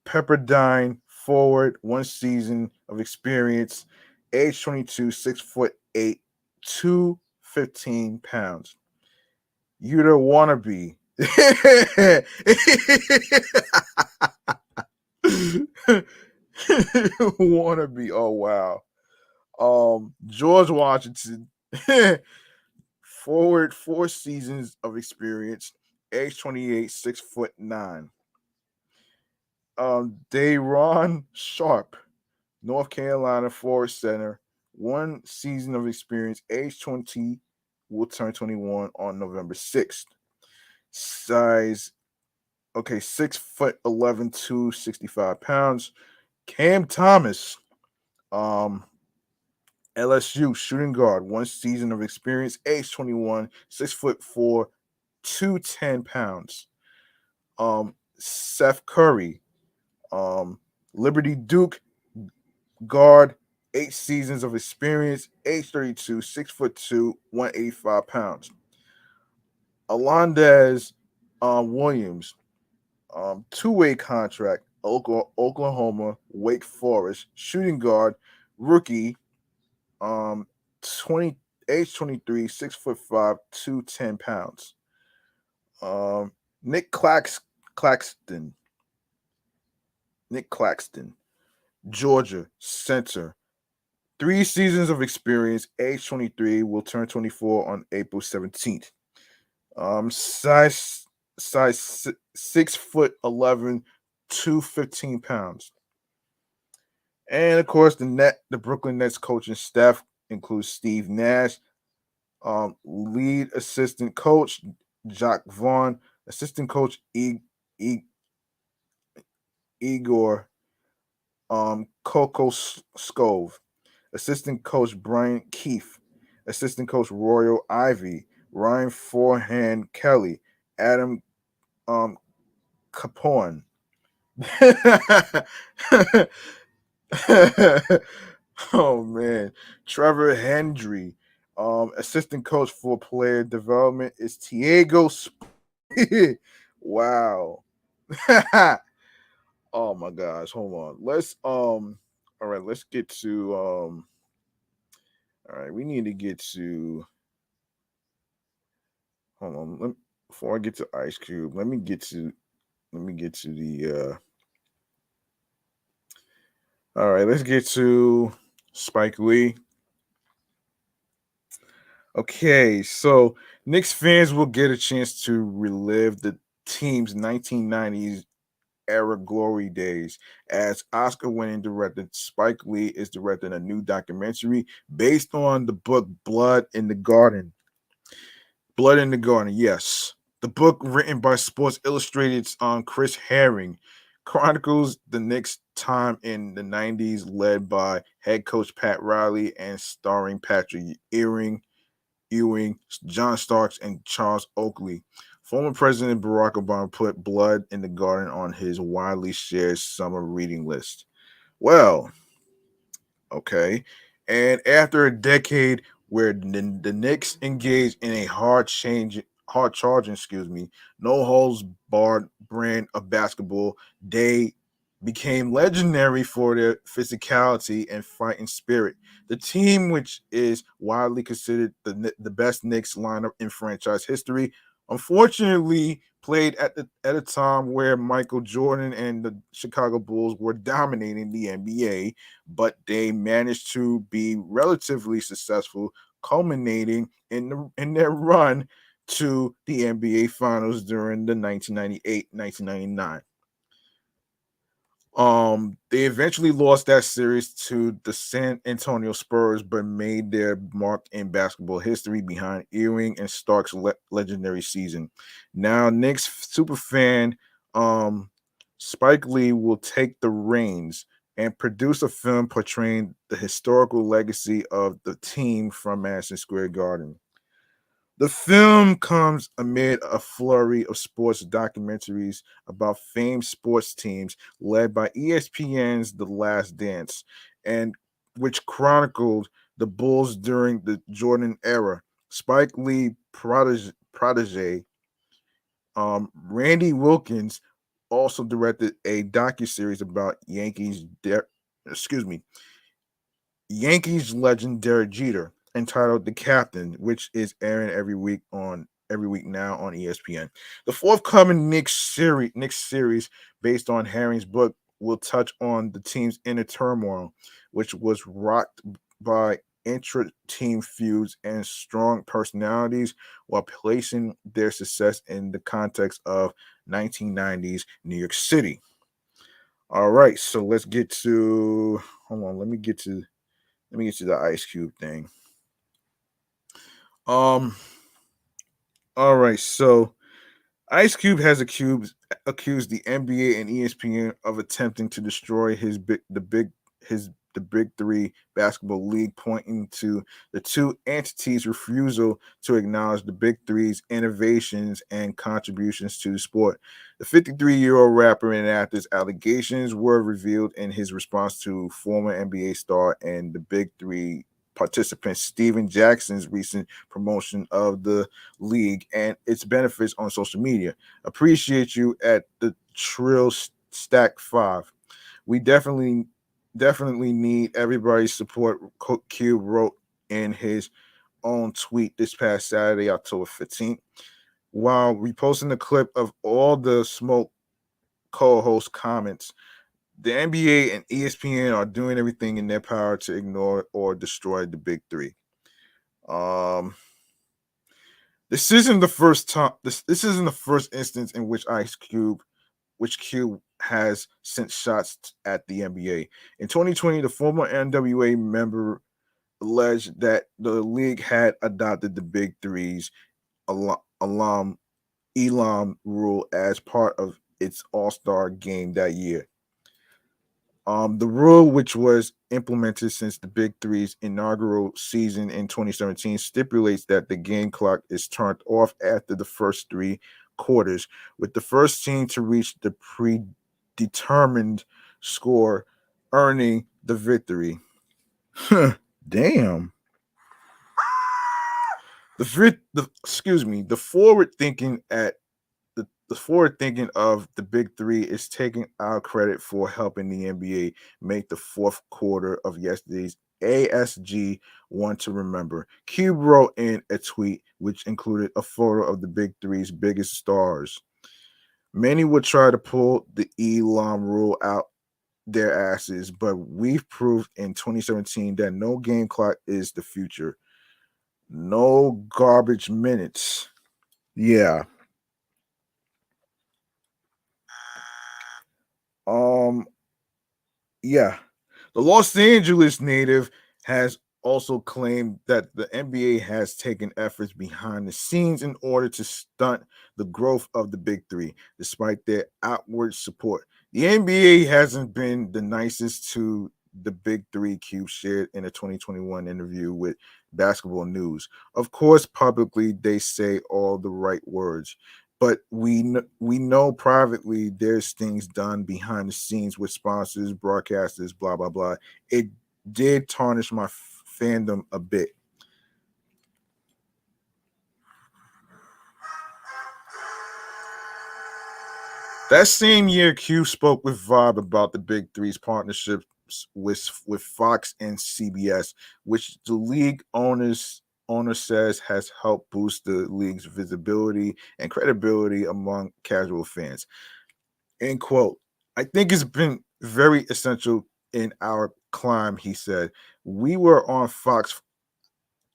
Pepperdine forward, 1 season of experience, age 22, 6'8", 215 pounds. Utah wannabe. Wannabe. Oh wow. George Washington, forward, 4 seasons of experience, age 28, 6'9". Day'Ron Sharp, North Carolina forward center, 1 season of experience, age 20, will turn 21 on November 6th. Size, 6'11", 265 pounds. Cam Thomas, LSU shooting guard, 1 season of experience, age 21, 6'4", 210 pounds. Steph Curry, Liberty Duke guard, 8 seasons of experience, age 32, 6'2", 185 pounds. Alondes Williams, 2-way contract, Oklahoma, Wake Forest, shooting guard, rookie, age 23, 6'5", 210 pounds. Nick Claxton, Georgia, center, 3 seasons of experience, age 23, will turn 24 on April 17th. Size 6'11", 215 pounds. And of course, the Brooklyn Nets coaching staff includes Steve Nash, Lead assistant coach Jacques Vaughn, assistant coach e- Igor Coco Scove, assistant coach Brian Keefe, assistant coach Royal Ivy, Ryan Forehand Kelly, Adam Capone. Oh man, Trevor Hendry, assistant coach for player development is Tiago. Wow. Oh my gosh, hold on. Let's all right, let's get to all right, we need to get to hold on. Before I get to Ice Cube, let me get to the all right, let's get to Spike Lee. Okay, so Knicks fans will get a chance to relive the team's 1990s era glory days as Oscar-winning director Spike Lee is directing a new documentary based on the book Blood in the Garden. Blood in the Garden, yes. The book, written by Sports Illustrated's Chris Herring, chronicles the Knicks' time in the 90s, led by head coach Pat Riley and starring Patrick Ewing, John Starks, and Charles Oakley. Former President Barack Obama put Blood in the Garden on his widely shared summer reading list. Well, okay. And after a decade where the Knicks engaged in a hard charging, no holds barred brand of basketball, they became legendary for their physicality and fighting spirit. The team, which is widely considered the best Knicks lineup in franchise history, unfortunately played at a time where Michael Jordan and the Chicago Bulls were dominating the NBA, but they managed to be relatively successful, culminating in their run to the NBA Finals during the 1998-1999. They eventually lost that series to the San Antonio Spurs, but made their mark in basketball history behind Ewing and Stark's legendary season. Now, Knicks superfan Spike Lee will take the reins and produce a film portraying the historical legacy of the team from Madison Square Garden. The film comes amid a flurry of sports documentaries about famed sports teams led by ESPN's The Last Dance, and which chronicled the Bulls during the Jordan era. Spike Lee protege Randy Wilkins also directed a docuseries about excuse me, Yankees legend Derek Jeter, entitled "The Captain," which is airing every week now on ESPN. The forthcoming Knicks series, based on Herring's book, will touch on the team's inner turmoil, which was rocked by intra-team feuds and strong personalities, while placing their success in the context of 1990s New York City. All right, so let's get to. Hold on, let me get to the Ice Cube thing. Um. All right. So Ice Cube has accused the NBA and ESPN of attempting to destroy the Big Three basketball league, pointing to the two entities' refusal to acknowledge the Big Three's innovations and contributions to the sport. The 53-year-old rapper and actor's allegations were revealed in his response to former NBA star and the Big Three participant Steven Jackson's recent promotion of the league and its benefits on social media. Appreciate you at the Trill Stack 5. We definitely need everybody's support, Cube wrote in his own tweet this past Saturday, October 15th, while reposting a clip of all the Smoke co-host comments. The NBA and ESPN are doing everything in their power to ignore or destroy the Big Three. Um, this isn't the first time. This isn't the first instance in which Cube has sent shots at the NBA. In 2020, the former NWA member alleged that the league had adopted the Big Three's alum Elam rule as part of its All-Star game that year. The rule, which was implemented since the Big Three's inaugural season in 2017, stipulates that the game clock is turned off after the first three quarters, with the first team to reach the predetermined score earning the victory. Damn. The forward thinking the forward thinking of the Big Three is taking our credit for helping the NBA make the fourth quarter of yesterday's ASG one to remember. Cube wrote in a tweet which included a photo of the Big Three's biggest stars. Many would try to pull the Elam rule out their asses, but we've proved in 2017 that no game clock is the future. No garbage minutes. Yeah. Um yeah. The Los Angeles native has also claimed that the NBA has taken efforts behind the scenes in order to stunt the growth of the Big Three, despite their outward support. The NBA hasn't been the nicest to the Big Three, Cube shared in a 2021 interview with Basketball News. Of course, publicly, they say all the right words. But we know privately there's things done behind the scenes with sponsors, broadcasters, blah blah blah. It did tarnish my fandom a bit. That same year, Q spoke with Vibe about the Big Three's partnerships with Fox and CBS, which the league owner says has helped boost the league's visibility and credibility among casual fans. End quote. I think it's been very essential in our climb, he said. We were on Fox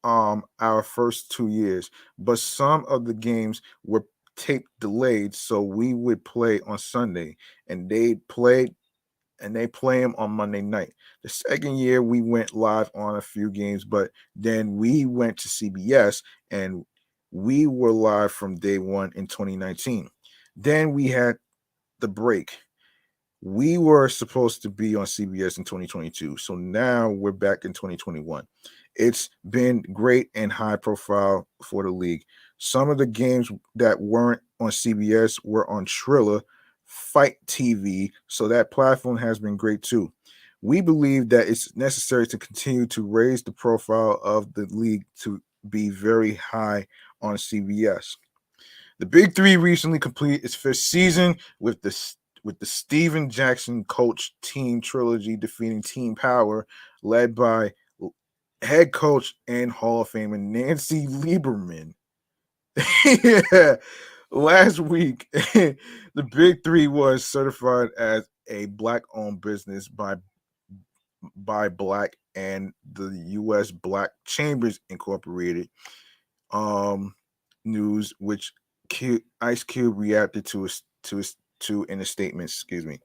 our first 2 years, but some of the games were tape delayed, so we would play on Sunday and they play them on Monday night. The second year we went live on a few games, but then we went to CBS and we were live from day one in 2019. Then we had the break. We were supposed to be on CBS in 2022. So now we're back in 2021. It's been great and high profile for the league. Some of the games that weren't on CBS were on Triller, Fight TV. So that platform has been great too. We believe that it's necessary to continue to raise the profile of the league to be very high on CBS. The Big Three recently completed its fifth season with the Steven Jackson coach team trilogy defeating Team Power, led by head coach and Hall of Famer Nancy Lieberman. Yeah. Last week, the Big Three was certified as a black-owned business by Black and the U.S. Black Chambers Incorporated. News, which Ice Cube reacted to in a statement. Excuse me.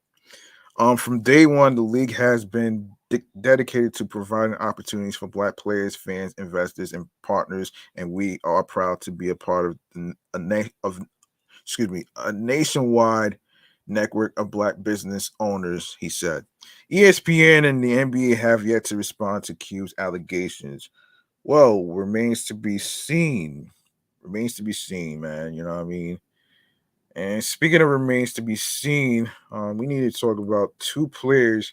From day one, the league has been dedicated to providing opportunities for Black players, fans, investors, and partners, and we are proud to be a part of a nationwide network of Black business owners. He said. ESPN and the NBA have yet to respond to Cube's allegations. Well, remains to be seen. Remains to be seen, man. You know what I mean? And speaking of remains to be seen, we need to talk about two players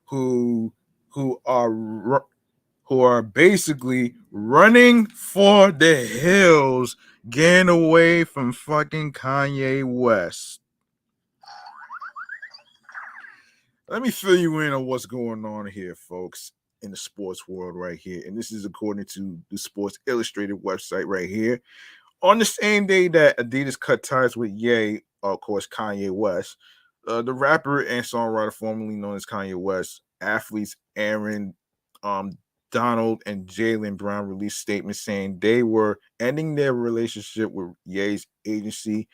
who who are who are basically running for the hills, getting away from fucking Kanye West. Let me fill you in on what's going on here, folks, in the sports world right here. And this is according to the Sports Illustrated website right here. On the same day that Adidas cut ties with Ye, of course, Kanye West, the rapper and songwriter formerly known as Kanye West, athletes Aaron Donald and Jaylen Brown released statements saying they were ending their relationship with Ye's agency,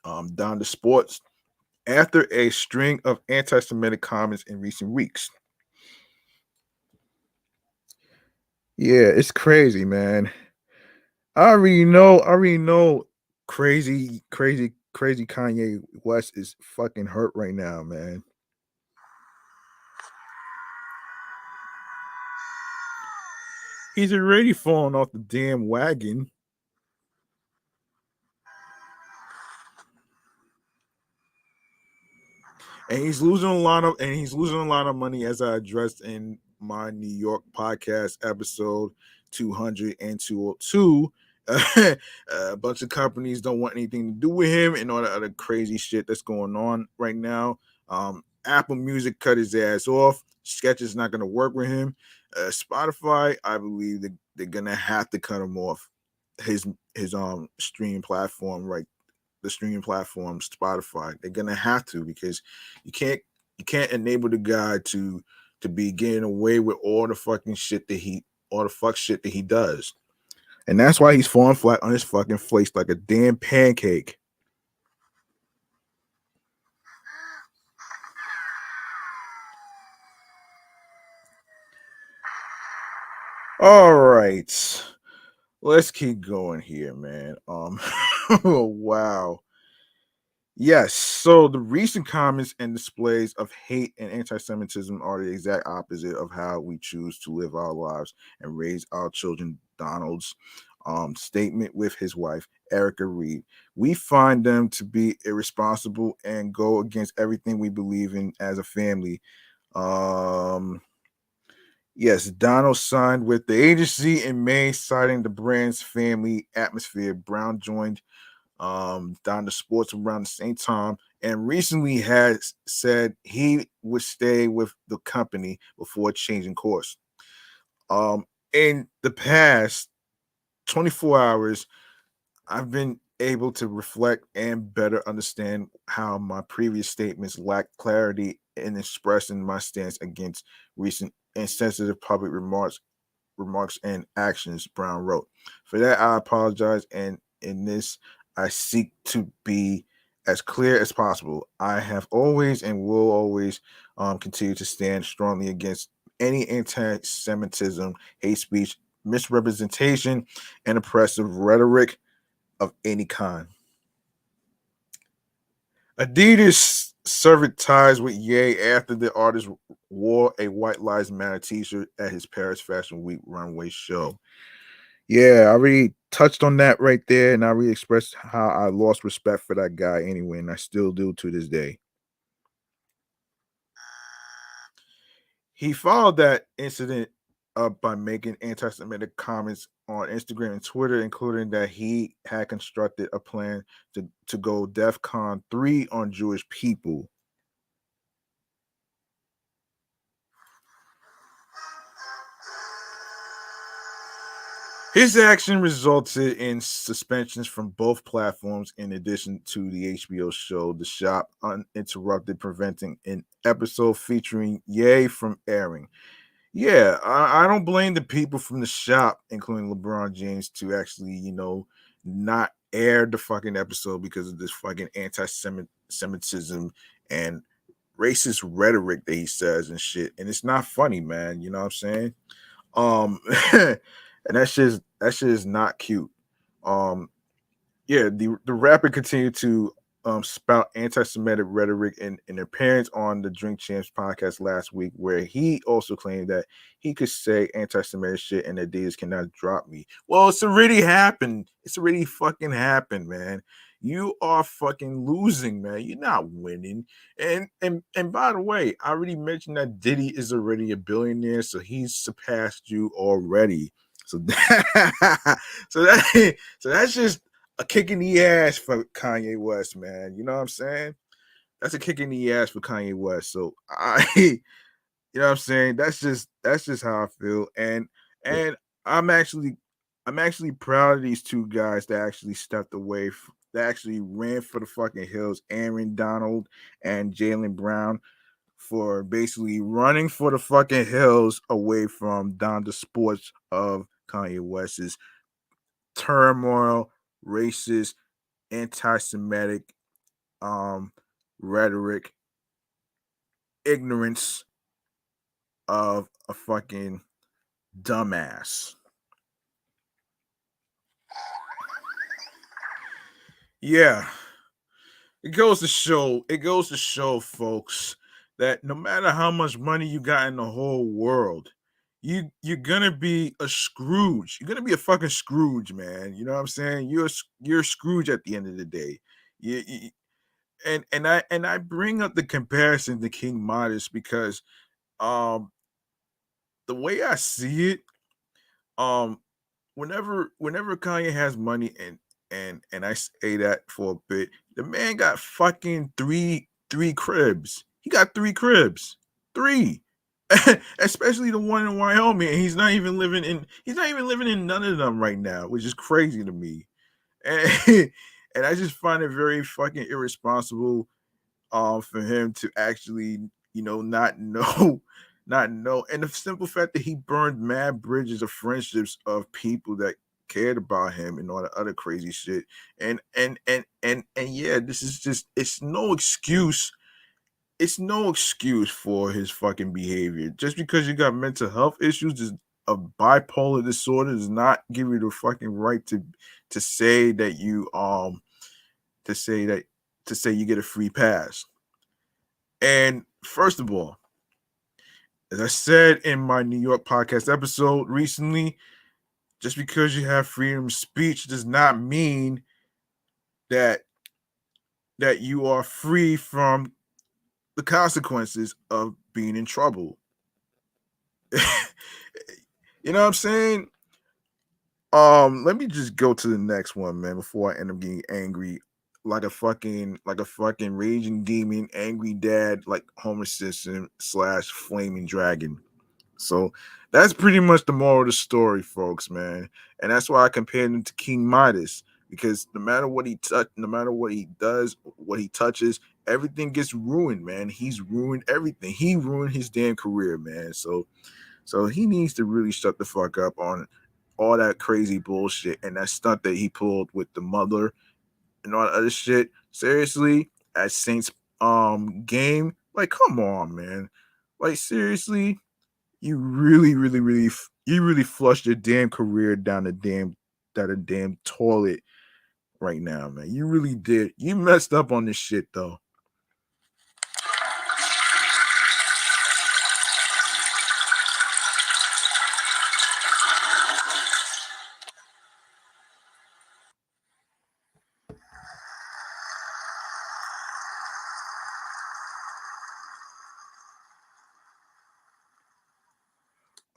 Donda Sports, after a string of anti-Semitic comments in recent weeks. Yeah, it's crazy, man. I already know crazy Kanye West is fucking hurt right now, man. He's already falling off the damn wagon. And he's losing a lot of money, as I addressed in my New York podcast episode 200 and 202. A bunch of companies don't want anything to do with him and all the other crazy shit that's going on right now. Apple Music cut his ass off. Sketch is not going to work with him. Spotify, I believe that they're going to have to cut him off his streaming platform, right? The streaming platform Spotify. They're gonna have to, because you can't you can't enable the guy to be getting away with all the fuck shit that he does. And that's why he's falling flat on his fucking face like a damn pancake. All right. Let's keep going here, man. Oh, wow. Yes, so the recent comments and displays of hate and anti Semitism are the exact opposite of how we choose to live our lives and raise our children. Donald's statement with his wife, Erica Reed. We find them to be irresponsible and go against everything we believe in as a family. Um, yes, Donald signed with the agency in May, citing the brand's family atmosphere. Brown joined Donda Sports around the same time, and recently had said he would stay with the company before changing course. In the past 24 hours, I've been able to reflect and better understand how my previous statements lacked clarity in expressing my stance against recent insensitive public remarks and actions, Brown wrote. For that, I apologize, and in this, I seek to be as clear as possible. I have always and will always continue to stand strongly against any anti Semitism, hate speech, misrepresentation, and oppressive rhetoric of any kind. Adidas severed ties with Ye after the artist wore a White Lives Matter t-shirt at his Paris Fashion Week runway show. Yeah, I already touched on that right there, and I already expressed how I lost respect for that guy anyway, and I still do to this day. He followed that incident up by making anti-Semitic comments on Instagram and Twitter, including that he had constructed a plan to go DEF CON 3 on Jewish people. His action resulted in suspensions from both platforms, in addition to the HBO show The Shop Uninterrupted, preventing an episode featuring Ye from airing. Yeah, I don't blame the people from The Shop, including LeBron James, to actually, not air the fucking episode because of this fucking anti-Semitism and racist rhetoric that he says and shit. And it's not funny, man. You know what I'm saying? And that shit is not cute. Um, yeah, the rapper continued to spout anti-Semitic rhetoric in appearance on the Drink Champs podcast last week, where he also claimed that he could say anti-Semitic shit and Adidas cannot drop me. Well, it's already happened. It's already fucking happened, man. You are fucking losing, man. You're not winning. And by the way, I already mentioned that Diddy is already a billionaire, so he's surpassed you already. So so that so that's just a kick in the ass for Kanye West, man. You know what I'm saying? That's a kick in the ass for Kanye West. So you know what I'm saying? That's just how I feel. And I'm actually I'm actually proud of these two guys that actually stepped away, that actually ran for the fucking hills. Aaron Donald and Jalen Brown, for basically running for the fucking hills away from Donda Sports of Kanye West's turmoil, racist, anti-Semitic um rhetoric, ignorance of a fucking dumbass. Yeah, it goes to show, folks, that no matter how much money you got in the whole world, you're gonna be a Scrooge. You're gonna be a fucking Scrooge, man. You know what I'm saying? You're Scrooge at the end of the day. You and I bring up the comparison to King Midas because um the way I see it, um whenever Kanye has money and I say that for a bit, the man got fucking three cribs. He got three cribs. Three. Especially the one in Wyoming. And he's not even living in none of them right now, which is crazy to me. And, and I just find it very fucking irresponsible for him to actually, not know, not know. And the simple fact that he burned mad bridges of friendships of people that cared about him and all the other crazy shit. And yeah, this is just it's no excuse for his fucking behavior. Just because you got mental health issues is a bipolar disorder does not give you the fucking right to say that you to say that to say you get a free pass. And first of all, as I said in my New York podcast episode recently, just because you have freedom of speech does not mean that you are free from the consequences of being in trouble. You know what I'm saying? Let me just go to the next one, man, before I end up getting angry like a fucking raging demon, angry dad, like Homer Simpson / flaming dragon. So that's pretty much the moral of the story, folks, man. And that's why I compared him to King Midas, because no matter what he does, what he touches, everything gets ruined, man. He's ruined everything. He ruined his damn career, man. So he needs to really shut the fuck up on all that crazy bullshit and that stunt that he pulled with the mother and all that other shit. Seriously, at Saints game, like come on, man. Like seriously, you really flushed your damn career down the damn toilet right now, man. You really did. You messed up on this shit though.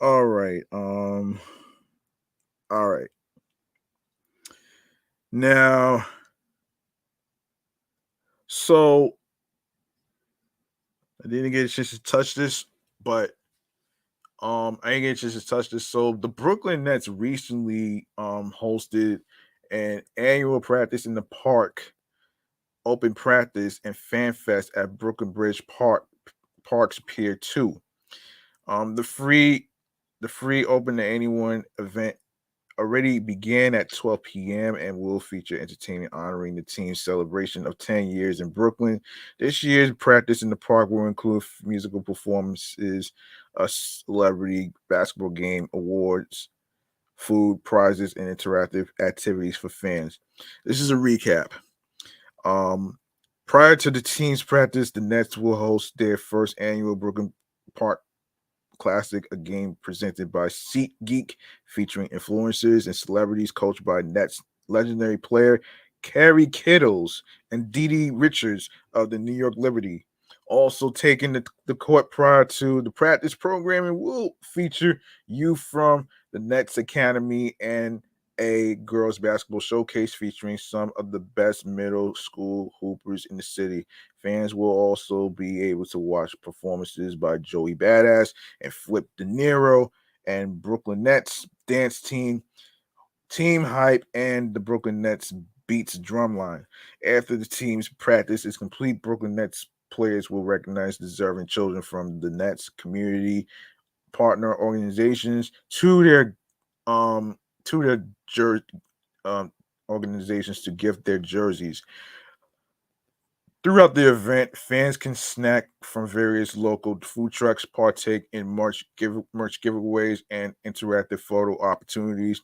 All right. All right. Now, so I didn't get a chance to touch this, but I didn't get a chance to touch this. So the Brooklyn Nets recently hosted an annual practice in the park, open practice and fan fest at Brooklyn Bridge Park's Pier 2. The free open to anyone event already began at 12 p.m. and will feature entertainment honoring the team's celebration of 10 years in Brooklyn. This year's practice in the park will include musical performances, a celebrity basketball game, awards, food, prizes, and interactive activities for fans. This is a recap. Um, Prior to the team's practice, the Nets will host their first annual Brooklyn Park Classic, a game presented by SeatGeek, featuring influencers and celebrities coached by Nets legendary player Kerry Kittles and Dee Richards of the New York Liberty. Also taking the court prior to the practice programming will feature youth from the Nets Academy and a girls basketball showcase featuring some of the best middle school hoopers in the city. Fans will also be able to watch performances by Joey Badass and Flip De Niro and Brooklyn Nets dance team hype, and the Brooklyn Nets beats drumline. After the team's practice is complete, Brooklyn Nets players will recognize deserving children from the Nets community partner organizations um to their jer- um organizations to gift their jerseys. Throughout the event, fans can snack from various local food trucks, partake in merch giveaways, and interactive photo opportunities,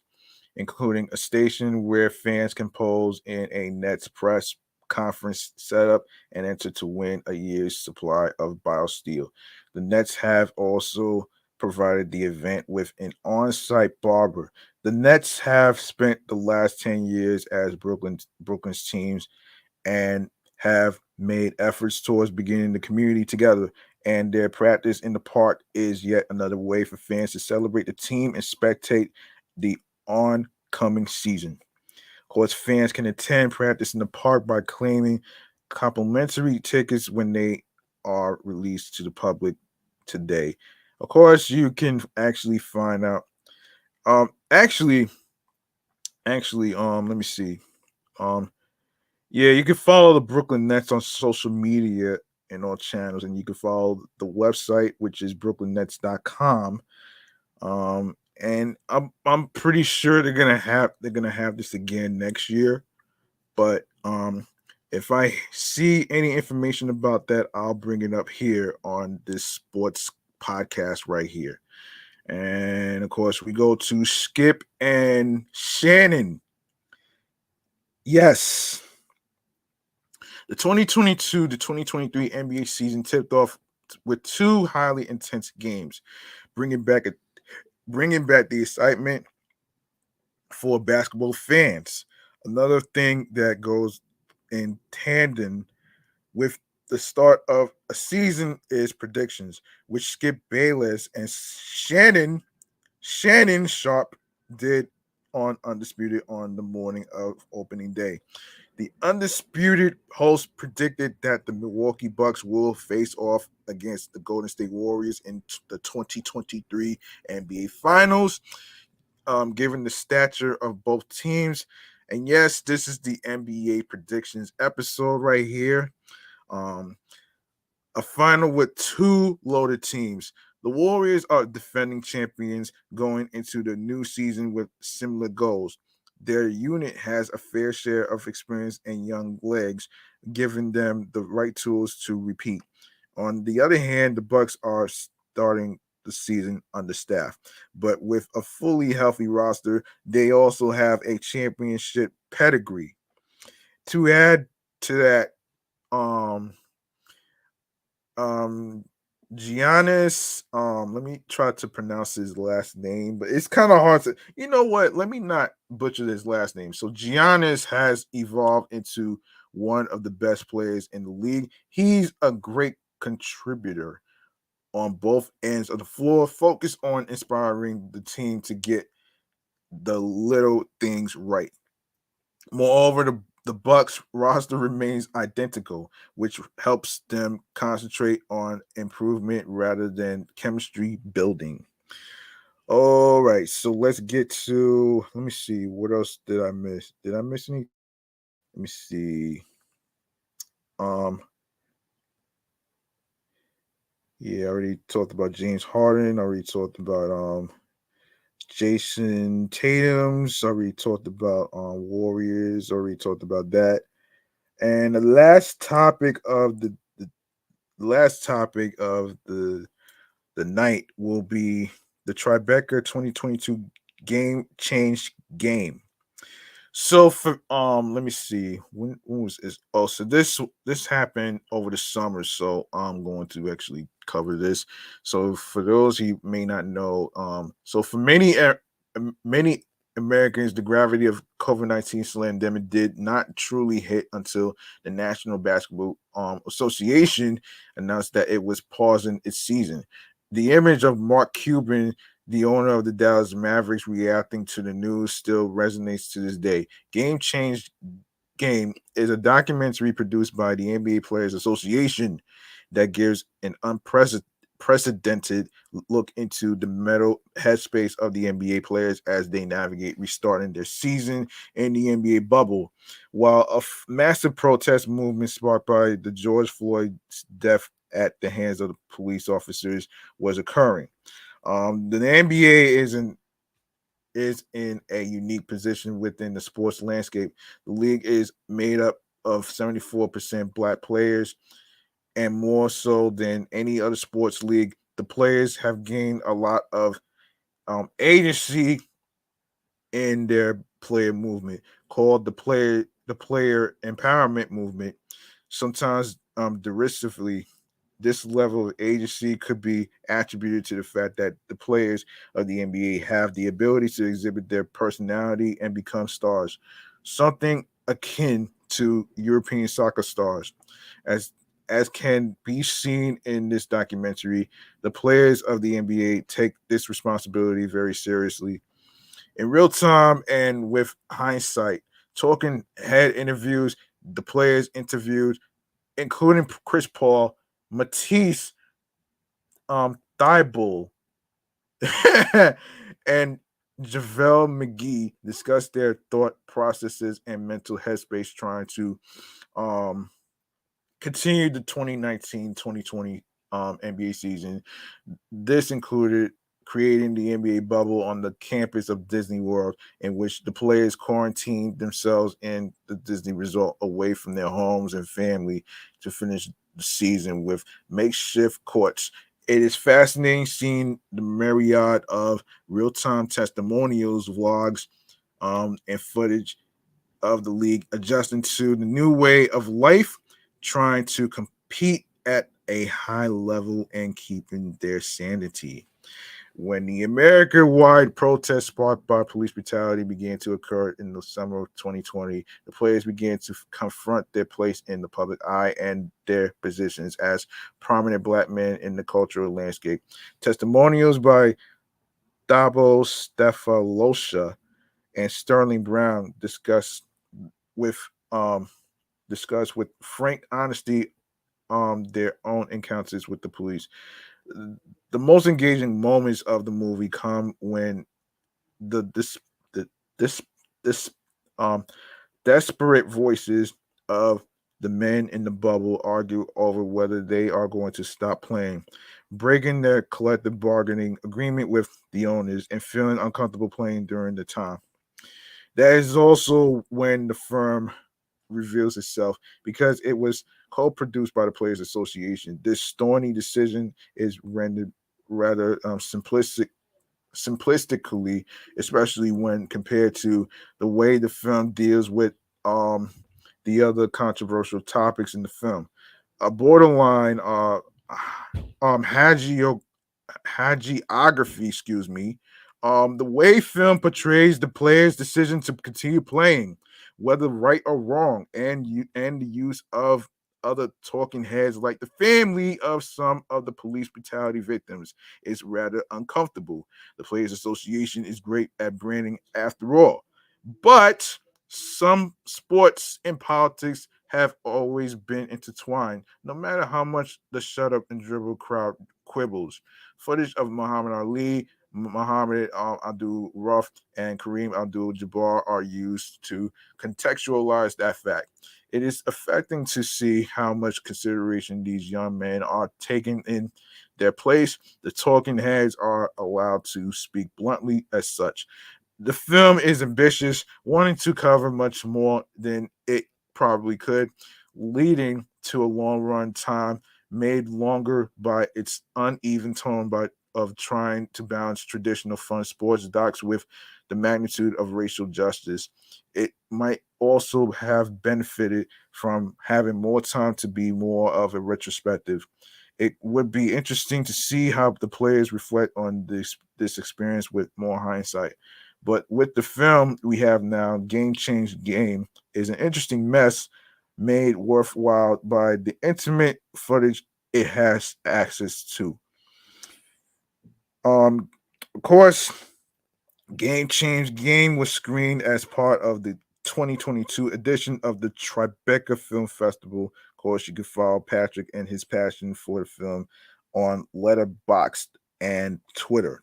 including a station where fans can pose in a Nets press conference setup and enter to win a year's supply of BioSteel. The Nets have also provided the event with an on-site barber. The Nets have spent the last 10 years as Brooklyn's teams and have made efforts towards beginning the community together. And their practice in the park is yet another way for fans to celebrate the team and spectate the oncoming season. Of course, fans can attend practice in the park by claiming complimentary tickets when they are released to the public today. Of course, you can actually find out. Actually, let me see. Um, Yeah, you can follow the Brooklyn Nets on social media and all channels, and you can follow the website, which is brooklynnets.com. And I'm pretty sure they're gonna have this again next year. But if I see any information about that, I'll bring it up here on this sports podcast right here. And of course, we go to Skip and Shannon. Yes, the 2022 to 2023 NBA season tipped off with two highly intense games, bringing back a, bringing back the excitement for basketball fans. Another thing that goes in tandem with the start of a season is predictions, which Skip Bayless and Shannon Sharp did on Undisputed on the morning of opening day. The undisputed host predicted that the Milwaukee Bucks will face off against the Golden State Warriors in the 2023 NBA Finals, given the stature of both teams. And yes, this is the NBA predictions episode right here. Um, a final with two loaded teams. The Warriors are defending champions going into the new season with similar goals. Their unit has a fair share of experience and young legs, giving them the right tools to repeat. On the other hand, the Bucks are starting the season understaffed, but with a fully healthy roster, they also have a championship pedigree. To add to that, um, um Giannis, let me try to pronounce his last name, but it's kind of hard to, you know what, let me not butcher his last name. So Giannis has evolved into one of the best players in the league. He's a great contributor on both ends of the floor, focused on inspiring the team to get the little things right. Moreover, the Bucks roster remains identical, which helps them concentrate on improvement rather than chemistry building. All right, so let's get to. Let me see. What else did I miss? Did I miss anything? Let me see. Um, yeah, I already talked about James Harden. I already talked about Jason Tatum's. I already talked about Warriors. I already talked about that. And the last topic of the night will be the Tribeca 2022 game change game. So for let me see, when was this? Oh, so this happened over the summer, so I'm going to actually cover this. So for those who may not know, so for many Americans, the gravity of COVID-19 pandemic did not truly hit until the National Basketball Association announced that it was pausing its season. The image of Mark Cuban, the owner of the Dallas Mavericks, reacting to the news still resonates to this day. Game Changed Game is a documentary produced by the NBA Players Association that gives an unprecedented look into the mental headspace of the NBA players as they navigate restarting their season in the NBA bubble. While a massive protest movement sparked by the George Floyd's death at the hands of the police officers was occurring. The NBA is in a unique position within the sports landscape. The league is made up of 74% black players, and more so than any other sports league. The players have gained a lot of agency in their player movement, called the player empowerment movement. Sometimes derisively, this level of agency could be attributed to the fact that the players of the NBA have the ability to exhibit their personality and become stars, something akin to European soccer stars. As as can be seen in this documentary, the players of the NBA take this responsibility very seriously. In real time and with hindsight, talking head interviews, the players interviewed, including Chris Paul, Matisse, Thibault, and JaVale McGee discussed their thought processes and mental headspace trying to um, continue the 2019-2020 NBA season. This included creating the NBA bubble on the campus of Disney World, in which the players quarantined themselves in the Disney resort away from their homes and family to finish the season with makeshift courts. It is fascinating seeing the myriad of real time testimonials, vlogs, and footage of the league adjusting to the new way of life, trying to compete at a high level and keeping their sanity. When the America wide protests sparked by police brutality began to occur in the summer of 2020, the players began to confront their place in the public eye and their positions as prominent black men in the cultural landscape. Testimonials by Dabo Stefalosha and Sterling Brown with um, discuss with frank honesty their own encounters with the police. The most engaging moments of the movie come when the the this this um desperate voices of the men in the bubble argue over whether they are going to stop playing, breaking their collective bargaining agreement with the owners and feeling uncomfortable playing during the time. That is also when the firm reveals itself, because it was co-produced by the Players Association. This thorny decision is rendered rather simplistically, especially when compared to the way the film deals with um, the other controversial topics in the film. A borderline hagio hagiography, excuse me, the way film portrays the player's decision to continue playing, whether right or wrong, and the use of other talking heads like the family of some of the police brutality victims is rather uncomfortable. The Players Association is great at branding after all, but some sports and politics have always been intertwined, no matter how much the shut up and dribble crowd quibbles. Footage of Muhammad Ali, Muhammad Abdul Ruff, and Kareem Abdul Jabbar are used to contextualize that fact. It is affecting to see how much consideration these young men are taking in their place. The talking heads are allowed to speak bluntly as such. The film is ambitious, wanting to cover much more than it probably could, leading to a long run time made longer by its uneven tone of trying to balance traditional fun sports docs with the magnitude of racial justice. It might also have benefited from having more time to be more of a retrospective. It would be interesting to see how the players reflect on this experience with more hindsight. But with the film we have now, Game Change Game is an interesting mess made worthwhile by the intimate footage it has access to. Of course, Game Change Game was screened as part of the 2022 edition of the Tribeca Film Festival. Of course, you can follow Patrick and his passion for the film on Letterboxd and Twitter.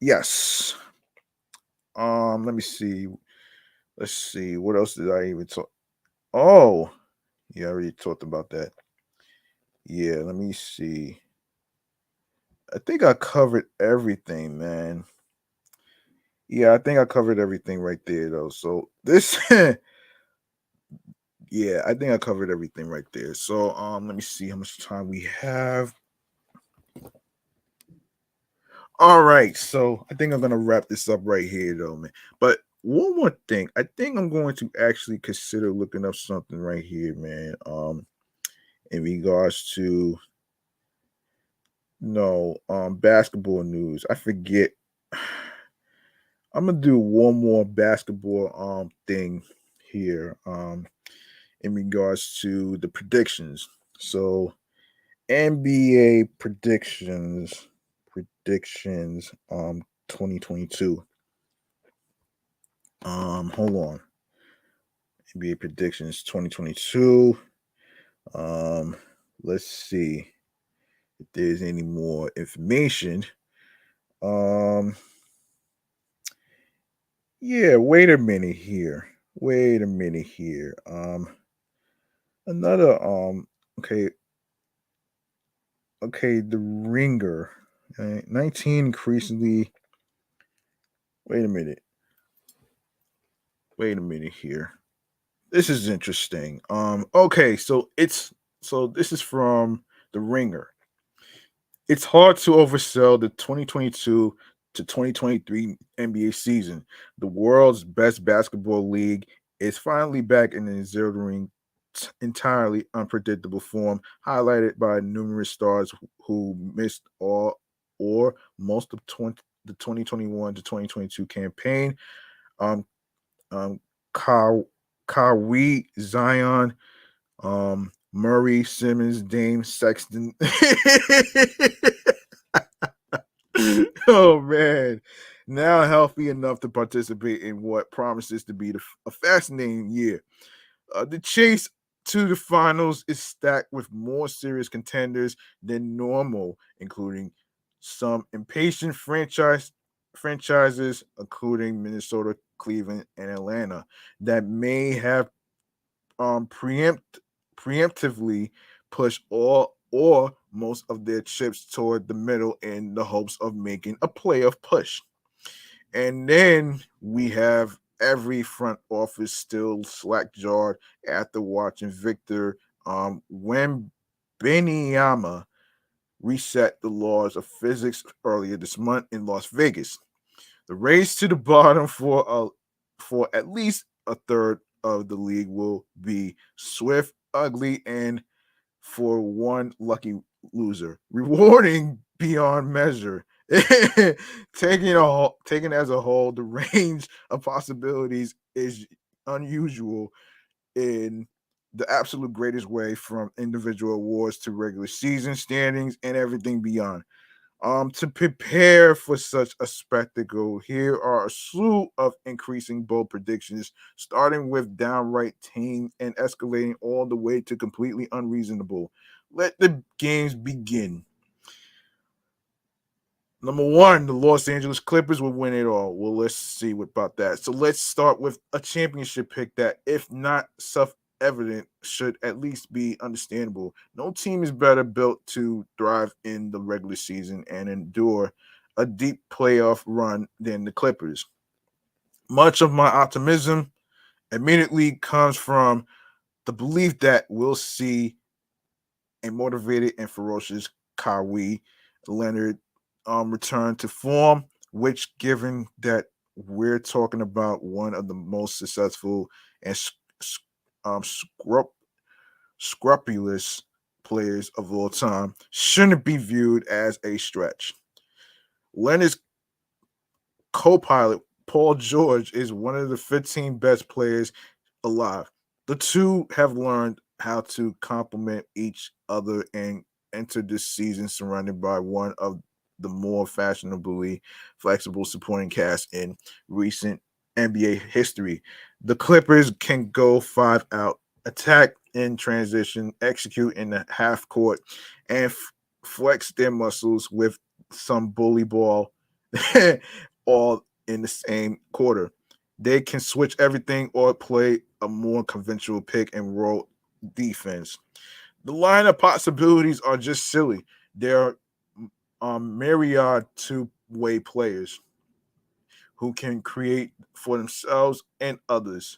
Yes. Let me see. Let's see. What else did I even talk? Oh, yeah, I already talked about that. Yeah, let me see. I think I covered everything, man. Yeah, I think I covered everything right there, though. So this Yeah, I think I covered everything right there. So let me see how much time we have. All right, so I think I'm gonna wrap this up right here though, man. But one more thing, I think I'm going to actually consider looking up something right here, man. In regards to no basketball news. I forget. I'm gonna do one more basketball thing here in regards to the predictions. So NBA predictions 2022. Hold on. NBA predictions 2022. Um let's see if there's any more information. Um Yeah, wait a minute here. Wait a minute here. Another okay, okay, the ringer. 19 increasingly. Wait a minute. Wait a minute here. This is interesting. Okay, so this is from the ringer. It's hard to oversell the 2022 to 2023 NBA season. The world's best basketball league is finally back in an exhilarating, entirely unpredictable form, highlighted by numerous stars who missed all or most of the 2021 to 2022 campaign. Um, um, Ka- Kawhi, Zion, Murray, Simmons, Dame, Sexton. Oh man, now healthy enough to participate in what promises to be a fascinating year. The chase to the finals is stacked with more serious contenders than normal, including some impatient franchises, including Minnesota, Cleveland, and Atlanta, that may have preemptively push all or most of their chips toward the middle in the hopes of making a playoff push. And then we have every front office still slack jawed after watching Victor Wembanyama reset the laws of physics earlier this month in Las Vegas. The race to the bottom for at least a third of the league will be swift, ugly, and for one lucky loser, rewarding beyond measure. Taken as a whole, the range of possibilities is unusual in the absolute greatest way, from individual awards to regular season standings and everything beyond. To prepare for such a spectacle, here are a slew of increasing bold predictions, starting with downright tame and escalating all the way to completely unreasonable. Let the games begin. Number one, the Los Angeles Clippers will win it all. Well, let's see what about that. So let's start with a championship pick that, if not self-evident, should at least be understandable. No team is better built to thrive in the regular season and endure a deep playoff run than the Clippers. Much of my optimism immediately comes from the belief that we'll see a motivated and ferocious Kawhi Leonard return to form, which, given that we're talking about one of the most successful and scrupulous players of all time, shouldn't be viewed as a stretch. Leonard's co-pilot, Paul George, is one of the 15 best players alive. The two have learned how to complement each other and enter this season surrounded by one of the more fashionably flexible supporting cast in recent NBA history. The Clippers can go five out, attack in transition, execute in the half court, and flex their muscles with some bully ball all in the same quarter. They can switch everything or play a more conventional pick and roll defense. The line of possibilities are just silly. There are myriad two-way players who can create for themselves and others.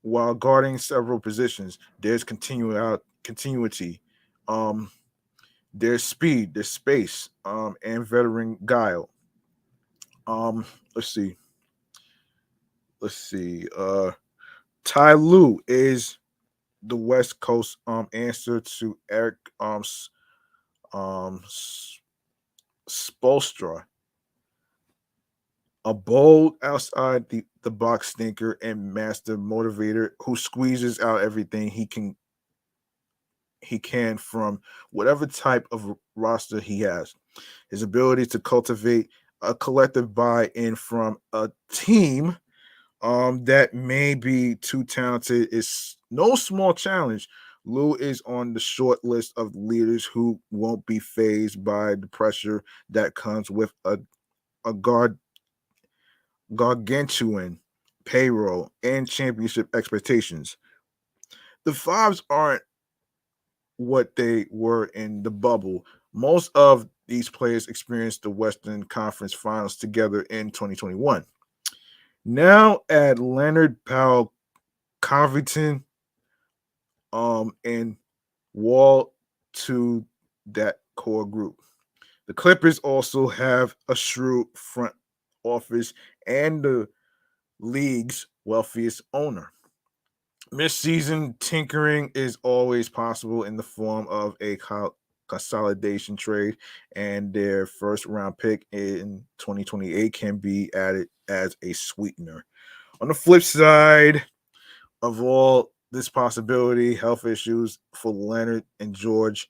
while guarding several positions. There's continuity. Um, there's speed, there's space, and veteran guile. Um, let's see. Let's see. Ty Lue is the West Coast answer to Eric um Spolstra, a bold outside the box thinker and master motivator who squeezes out everything he can from whatever type of roster he has. His ability to cultivate a collective buy-in from a team that may be too talented is no small challenge. Lou is on the short list of leaders who won't be phased by the pressure that comes with a gargantuan payroll and championship expectations. The Fives aren't what they were in the bubble. Most of these players experienced the Western Conference Finals together in 2021. Now add Leonard Powell, Covington, and Wall to that core group. The Clippers also have a shrewd front office and the league's wealthiest owner. Mid-season tinkering is always possible in the form of a consolidation trade, and their first round pick in 2028 can be added as a sweetener. On the flip side of all this possibility, health issues for Leonard and George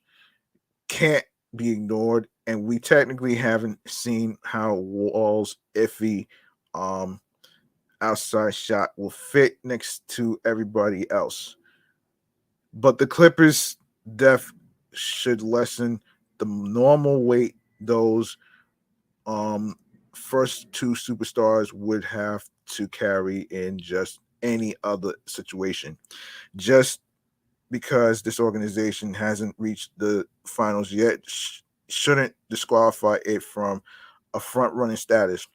can't be ignored, and we technically haven't seen how Wall's iffy um, outside shot will fit next to everybody else. But the Clippers' depth should lessen the normal weight those um, first two superstars would have to carry in just any other situation. Just because this organization hasn't reached the finals yet shouldn't disqualify it from a front running status.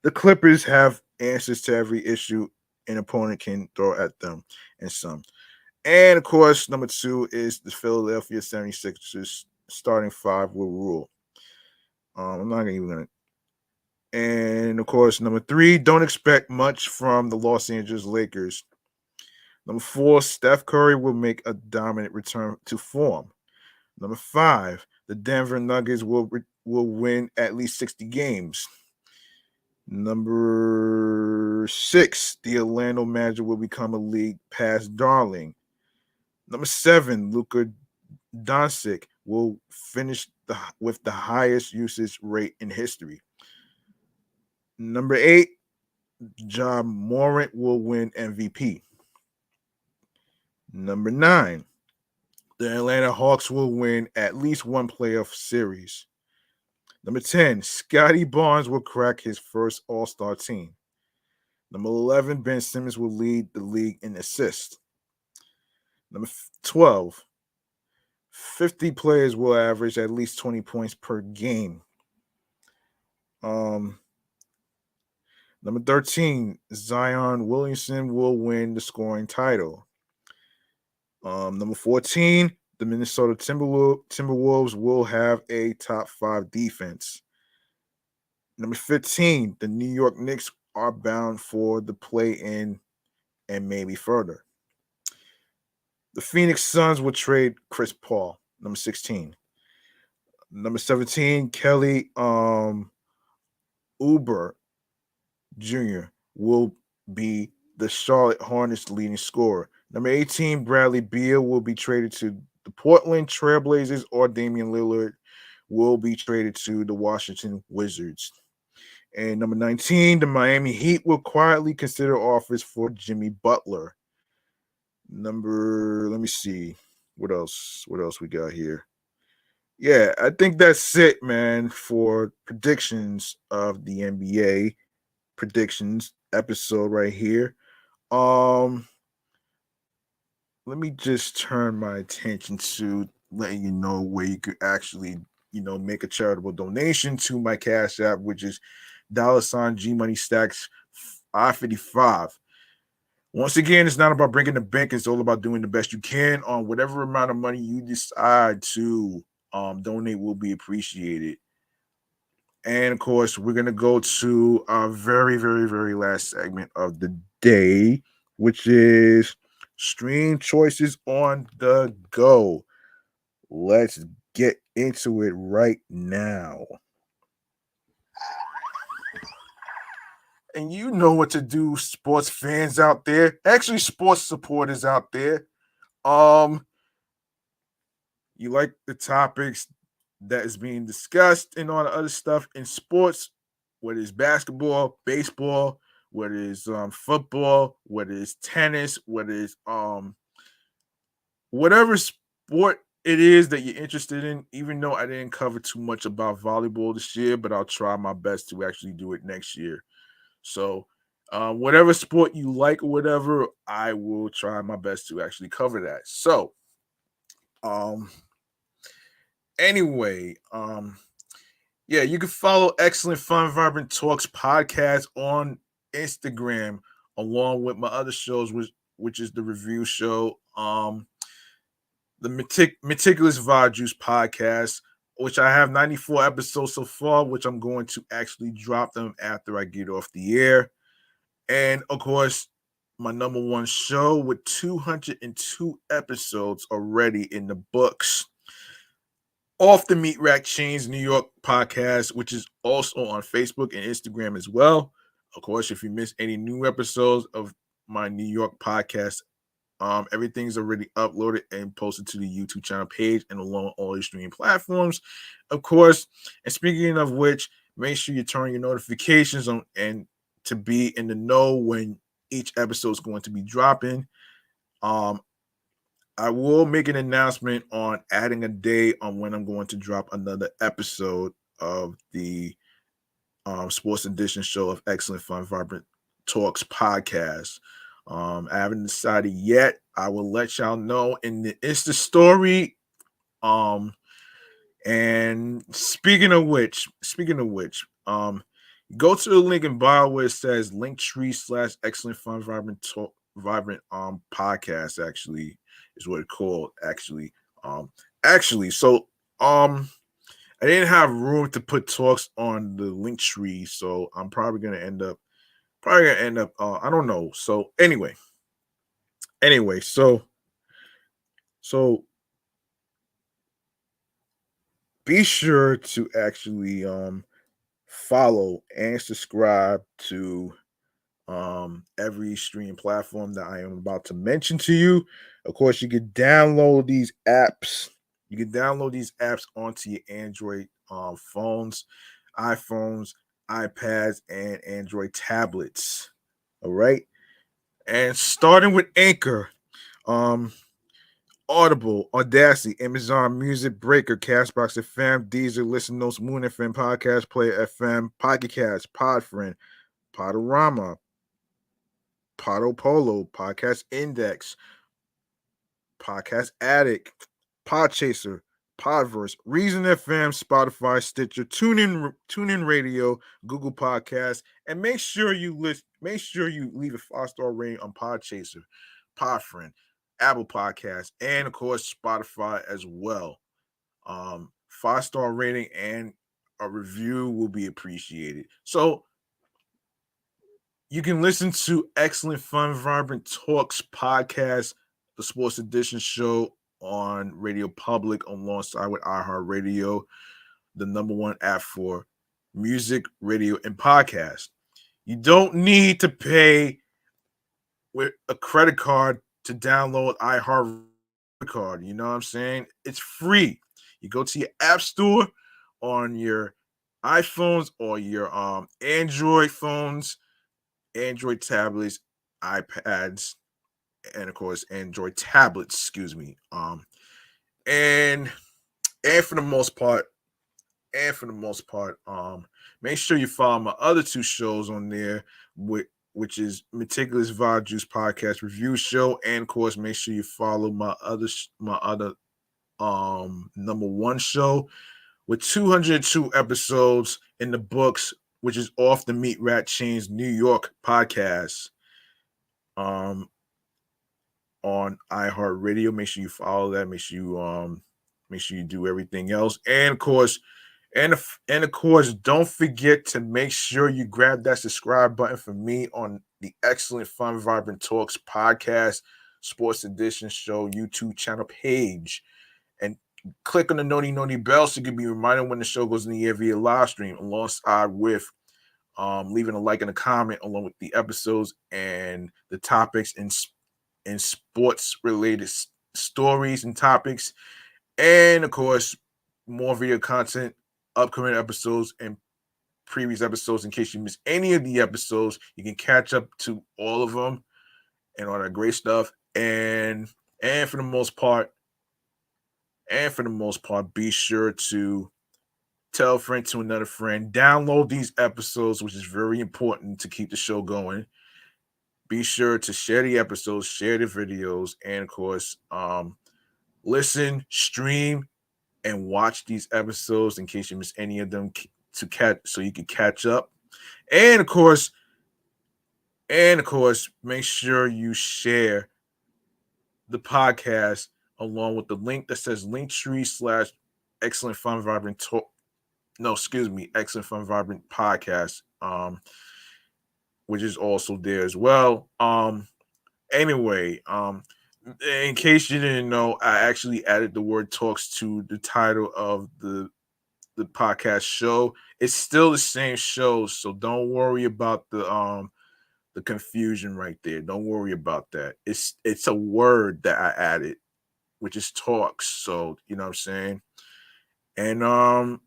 The Clippers have answers to every issue an opponent can throw at them and some. And of course, number two is the Philadelphia 76ers starting five will rule. I'm not even going to. And of course, number three, don't expect much from the Los Angeles Lakers. Number four, Steph Curry will make a dominant return to form. Number five, the Denver Nuggets will win at least 60 games. Number six, the Orlando Magic will become a league pass darling. Number seven, Luka Doncic will finish with the highest usage rate in history. Number eight, John Morant will win MVP. Number nine, the Atlanta Hawks will win at least one playoff series. Number 10, Scotty Barnes will crack his first All-Star team. Number 11, Ben Simmons will lead the league in assists. Number 12, 50 players will average at least 20 points per game. Number 13, Zion Williamson will win the scoring title. Number 14, the Minnesota Timberwolves will have a top 5 defense. Number 15, the New York Knicks are bound for the play-in and maybe further. The Phoenix Suns will trade Chris Paul. Number 16. Number 17, Kelly Oubre Jr. will be the Charlotte Hornets leading scorer. Number 18, Bradley Beal will be traded to the Portland Trailblazers, or Damian Lillard will be traded to the Washington Wizards. And number 19, the Miami Heat will quietly consider offers for Jimmy Butler. Let me see. What else we got here? Yeah, I think that's it, man, for predictions of the NBA predictions episode right here. Let me just turn my attention to letting you know where you could actually, make a charitable donation to my Cash App, which is $G Money Stacks I-55. Once again, it's not about breaking the bank. It's all about doing the best you can on whatever amount of money you decide to donate will be appreciated. And of course, we're gonna go to our very, very, very last segment of the day, which is stream choices on the go. Let's get into it right now. And you know what to do, sports fans out there, actually sports supporters out there. Um, you like the topics that is being discussed and all the other stuff in sports, whether it's basketball, baseball, whether it's football, whether it's tennis, whether it's whatever sport it is that you're interested in. Even though I didn't cover too much about volleyball this year, but I'll try my best to actually do it next year. So, whatever sport you like or whatever, I will try my best to actually cover that. So, um, anyway, yeah, you can follow Excellent Fun Vibrant Talks podcast on Instagram, along with my other shows, which is the review show, the Meticulous Vibe Juice podcast, which I have 94 episodes so far, which I'm going to actually drop them after I get off the air. And of course, my number one show with 202 episodes already in the books. Off the Meat Rack Chains New York podcast, which is also on Facebook and Instagram as well. Of course, if you miss any new episodes of my New York podcast, everything's already uploaded and posted to the YouTube channel page and along all the streaming platforms, of course. And speaking of which, make sure you turn your notifications on and to be in the know when each episode is going to be dropping. I will make an announcement on adding a day on when I'm going to drop another episode of the Sports Edition show of Excellent Fun Vibrant Talks podcast. I haven't decided yet. I will let y'all know in the Insta story. And speaking of which, go to the link in bio where it says Linktree / Excellent Fun Vibrant Talk Vibrant podcast. Actually, is what it's called. So I didn't have room to put talks on the Linktree, so I'm probably gonna end up I don't know. So anyway, so be sure to actually follow and subscribe to every stream platform that I am about to mention to you. Of course, you can download these apps. You can download these apps onto your Android phones, iPhones, iPads, and Android tablets. All right. And starting with Anchor, um, Audible, Audacity, Amazon Music, Breaker, Castbox FM, Deezer, Listen Notes, Moon FM, Podcast Player FM, Pocket Cast, Podfriend, Podorama, Podopolo, Podcast Index, Podcast Addict, Podchaser, Podverse, Reason FM, Spotify, Stitcher, TuneIn Radio, Google Podcasts, and make sure you leave a 5-star rating on Podchaser, Podfriend, Apple Podcasts, and of course Spotify as well. 5-star rating and a review will be appreciated. So you can listen to Excellent Fun Vibrant Talks podcast, the Sports Edition show on Radio Public alongside with iHeartRadio, the number one app for music, radio, and podcast. You don't need to pay with a credit card to download iHeart card. You know what I'm saying? It's free. You go to your app store on your iPhones or your Android phones, Android tablets, iPads, and of course Android tablets, excuse me. And for the most part, make sure you follow my other two shows on there, which is Meticulous Vibe Juice Podcast Review Show, and of course, make sure you follow my other number one show with 202 episodes in the books, which is Off the Meat Rat Chains New York podcast. on iHeartRadio. Make sure you follow that. Make sure you do everything else. And of course, don't forget to make sure you grab that subscribe button for me on the Excellent Fun Vibrant Talks podcast, Sports Edition Show YouTube channel page. And click on the noti bell so you can be reminded when the show goes in the air via live stream, alongside with leaving a like and a comment along with the episodes and the topics and sports related stories and topics. And of course, more video content, upcoming episodes, and previous episodes. In case you miss any of the episodes, you can catch up to all of them and all that great stuff. And for the most part, be sure to tell a friend to another friend. Download these episodes, which is very important to keep the show going. Be sure to share the episodes, share the videos, and of course, listen, stream, and watch these episodes in case you miss any of them so you can catch up. And of course, make sure you share the podcast along with the link that says Linktree / Excellent Fun Vibrant Talk. No, excuse me, Excellent Fun Vibrant Podcast, which is also there as well. Anyway, in case you didn't know, I actually added the word talks to the title of the podcast show. It's still the same show, so don't worry about the confusion right there. Don't worry about that. It's a word that I added, which is talks. So you know what I'm saying? And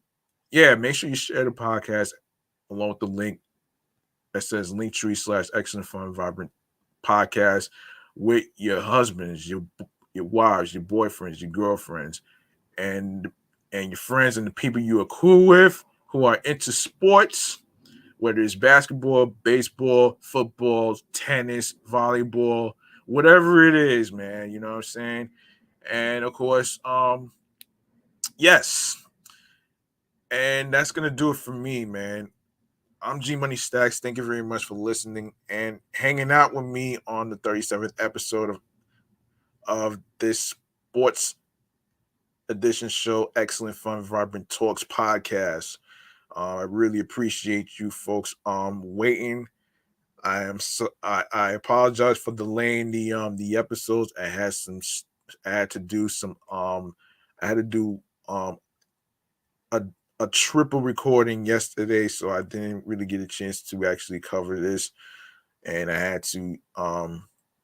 yeah, make sure you share the podcast along with the link that says Linktree / Excellent Fun Vibrant Podcast with your husbands, your wives, your boyfriends, your girlfriends, and your friends and the people you are cool with who are into sports, whether it's basketball, baseball, football, tennis, volleyball, whatever it is, man. You know what I'm saying? And of course, yes. And that's gonna do it for me, man. I'm G Money Stacks. Thank you very much for listening and hanging out with me on the 37th episode of this sports edition show, Excellent Fun Vibrant Talks podcast. I really appreciate you folks waiting. I apologize for delaying the episodes. I had to do some I had to do a triple recording yesterday, so I didn't really get a chance to actually cover this, and I had to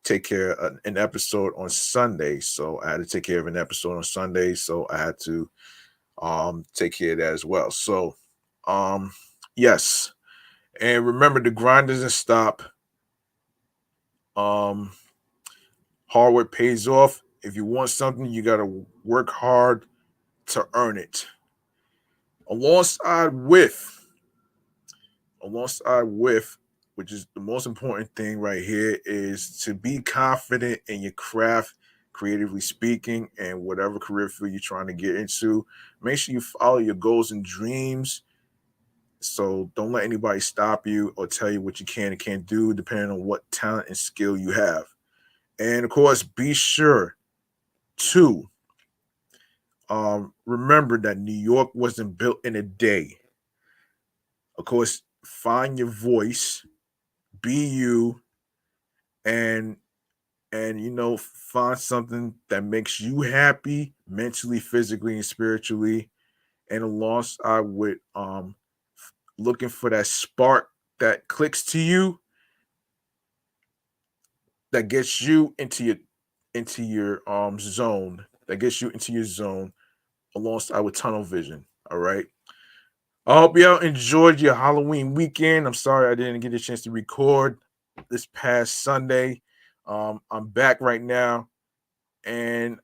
take care of an episode on Sunday. So I had to take care of an episode on Sunday, so I had to take care of that as well. So yes, and remember, the grind doesn't stop. Hard work pays off. If you want something, you got to work hard to earn it. Alongside with, which is the most important thing right here, is to be confident in your craft, creatively speaking, and whatever career field you're trying to get into. Make sure you follow your goals and dreams. So don't let anybody stop you or tell you what you can and can't do, depending on what talent and skill you have. And of course, be sure to remember that New York wasn't built in a day. Of course, find your voice, be you, and find something that makes you happy mentally, physically, and spiritually. And alongside with looking for that spark that clicks to you, that gets you into your zone, that gets you into your zone, alongside with tunnel vision. All right. I hope y'all enjoyed your Halloween weekend. I'm sorry I didn't get a chance to record this past Sunday. I'm back right now, and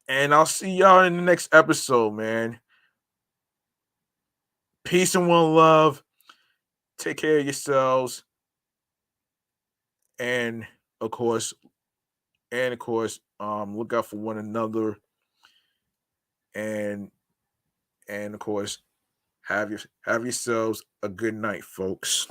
I'll see y'all in the next episode, man. Peace and one love. Take care of yourselves, and of course, look out for one another, and of course, have yourselves a good night, folks.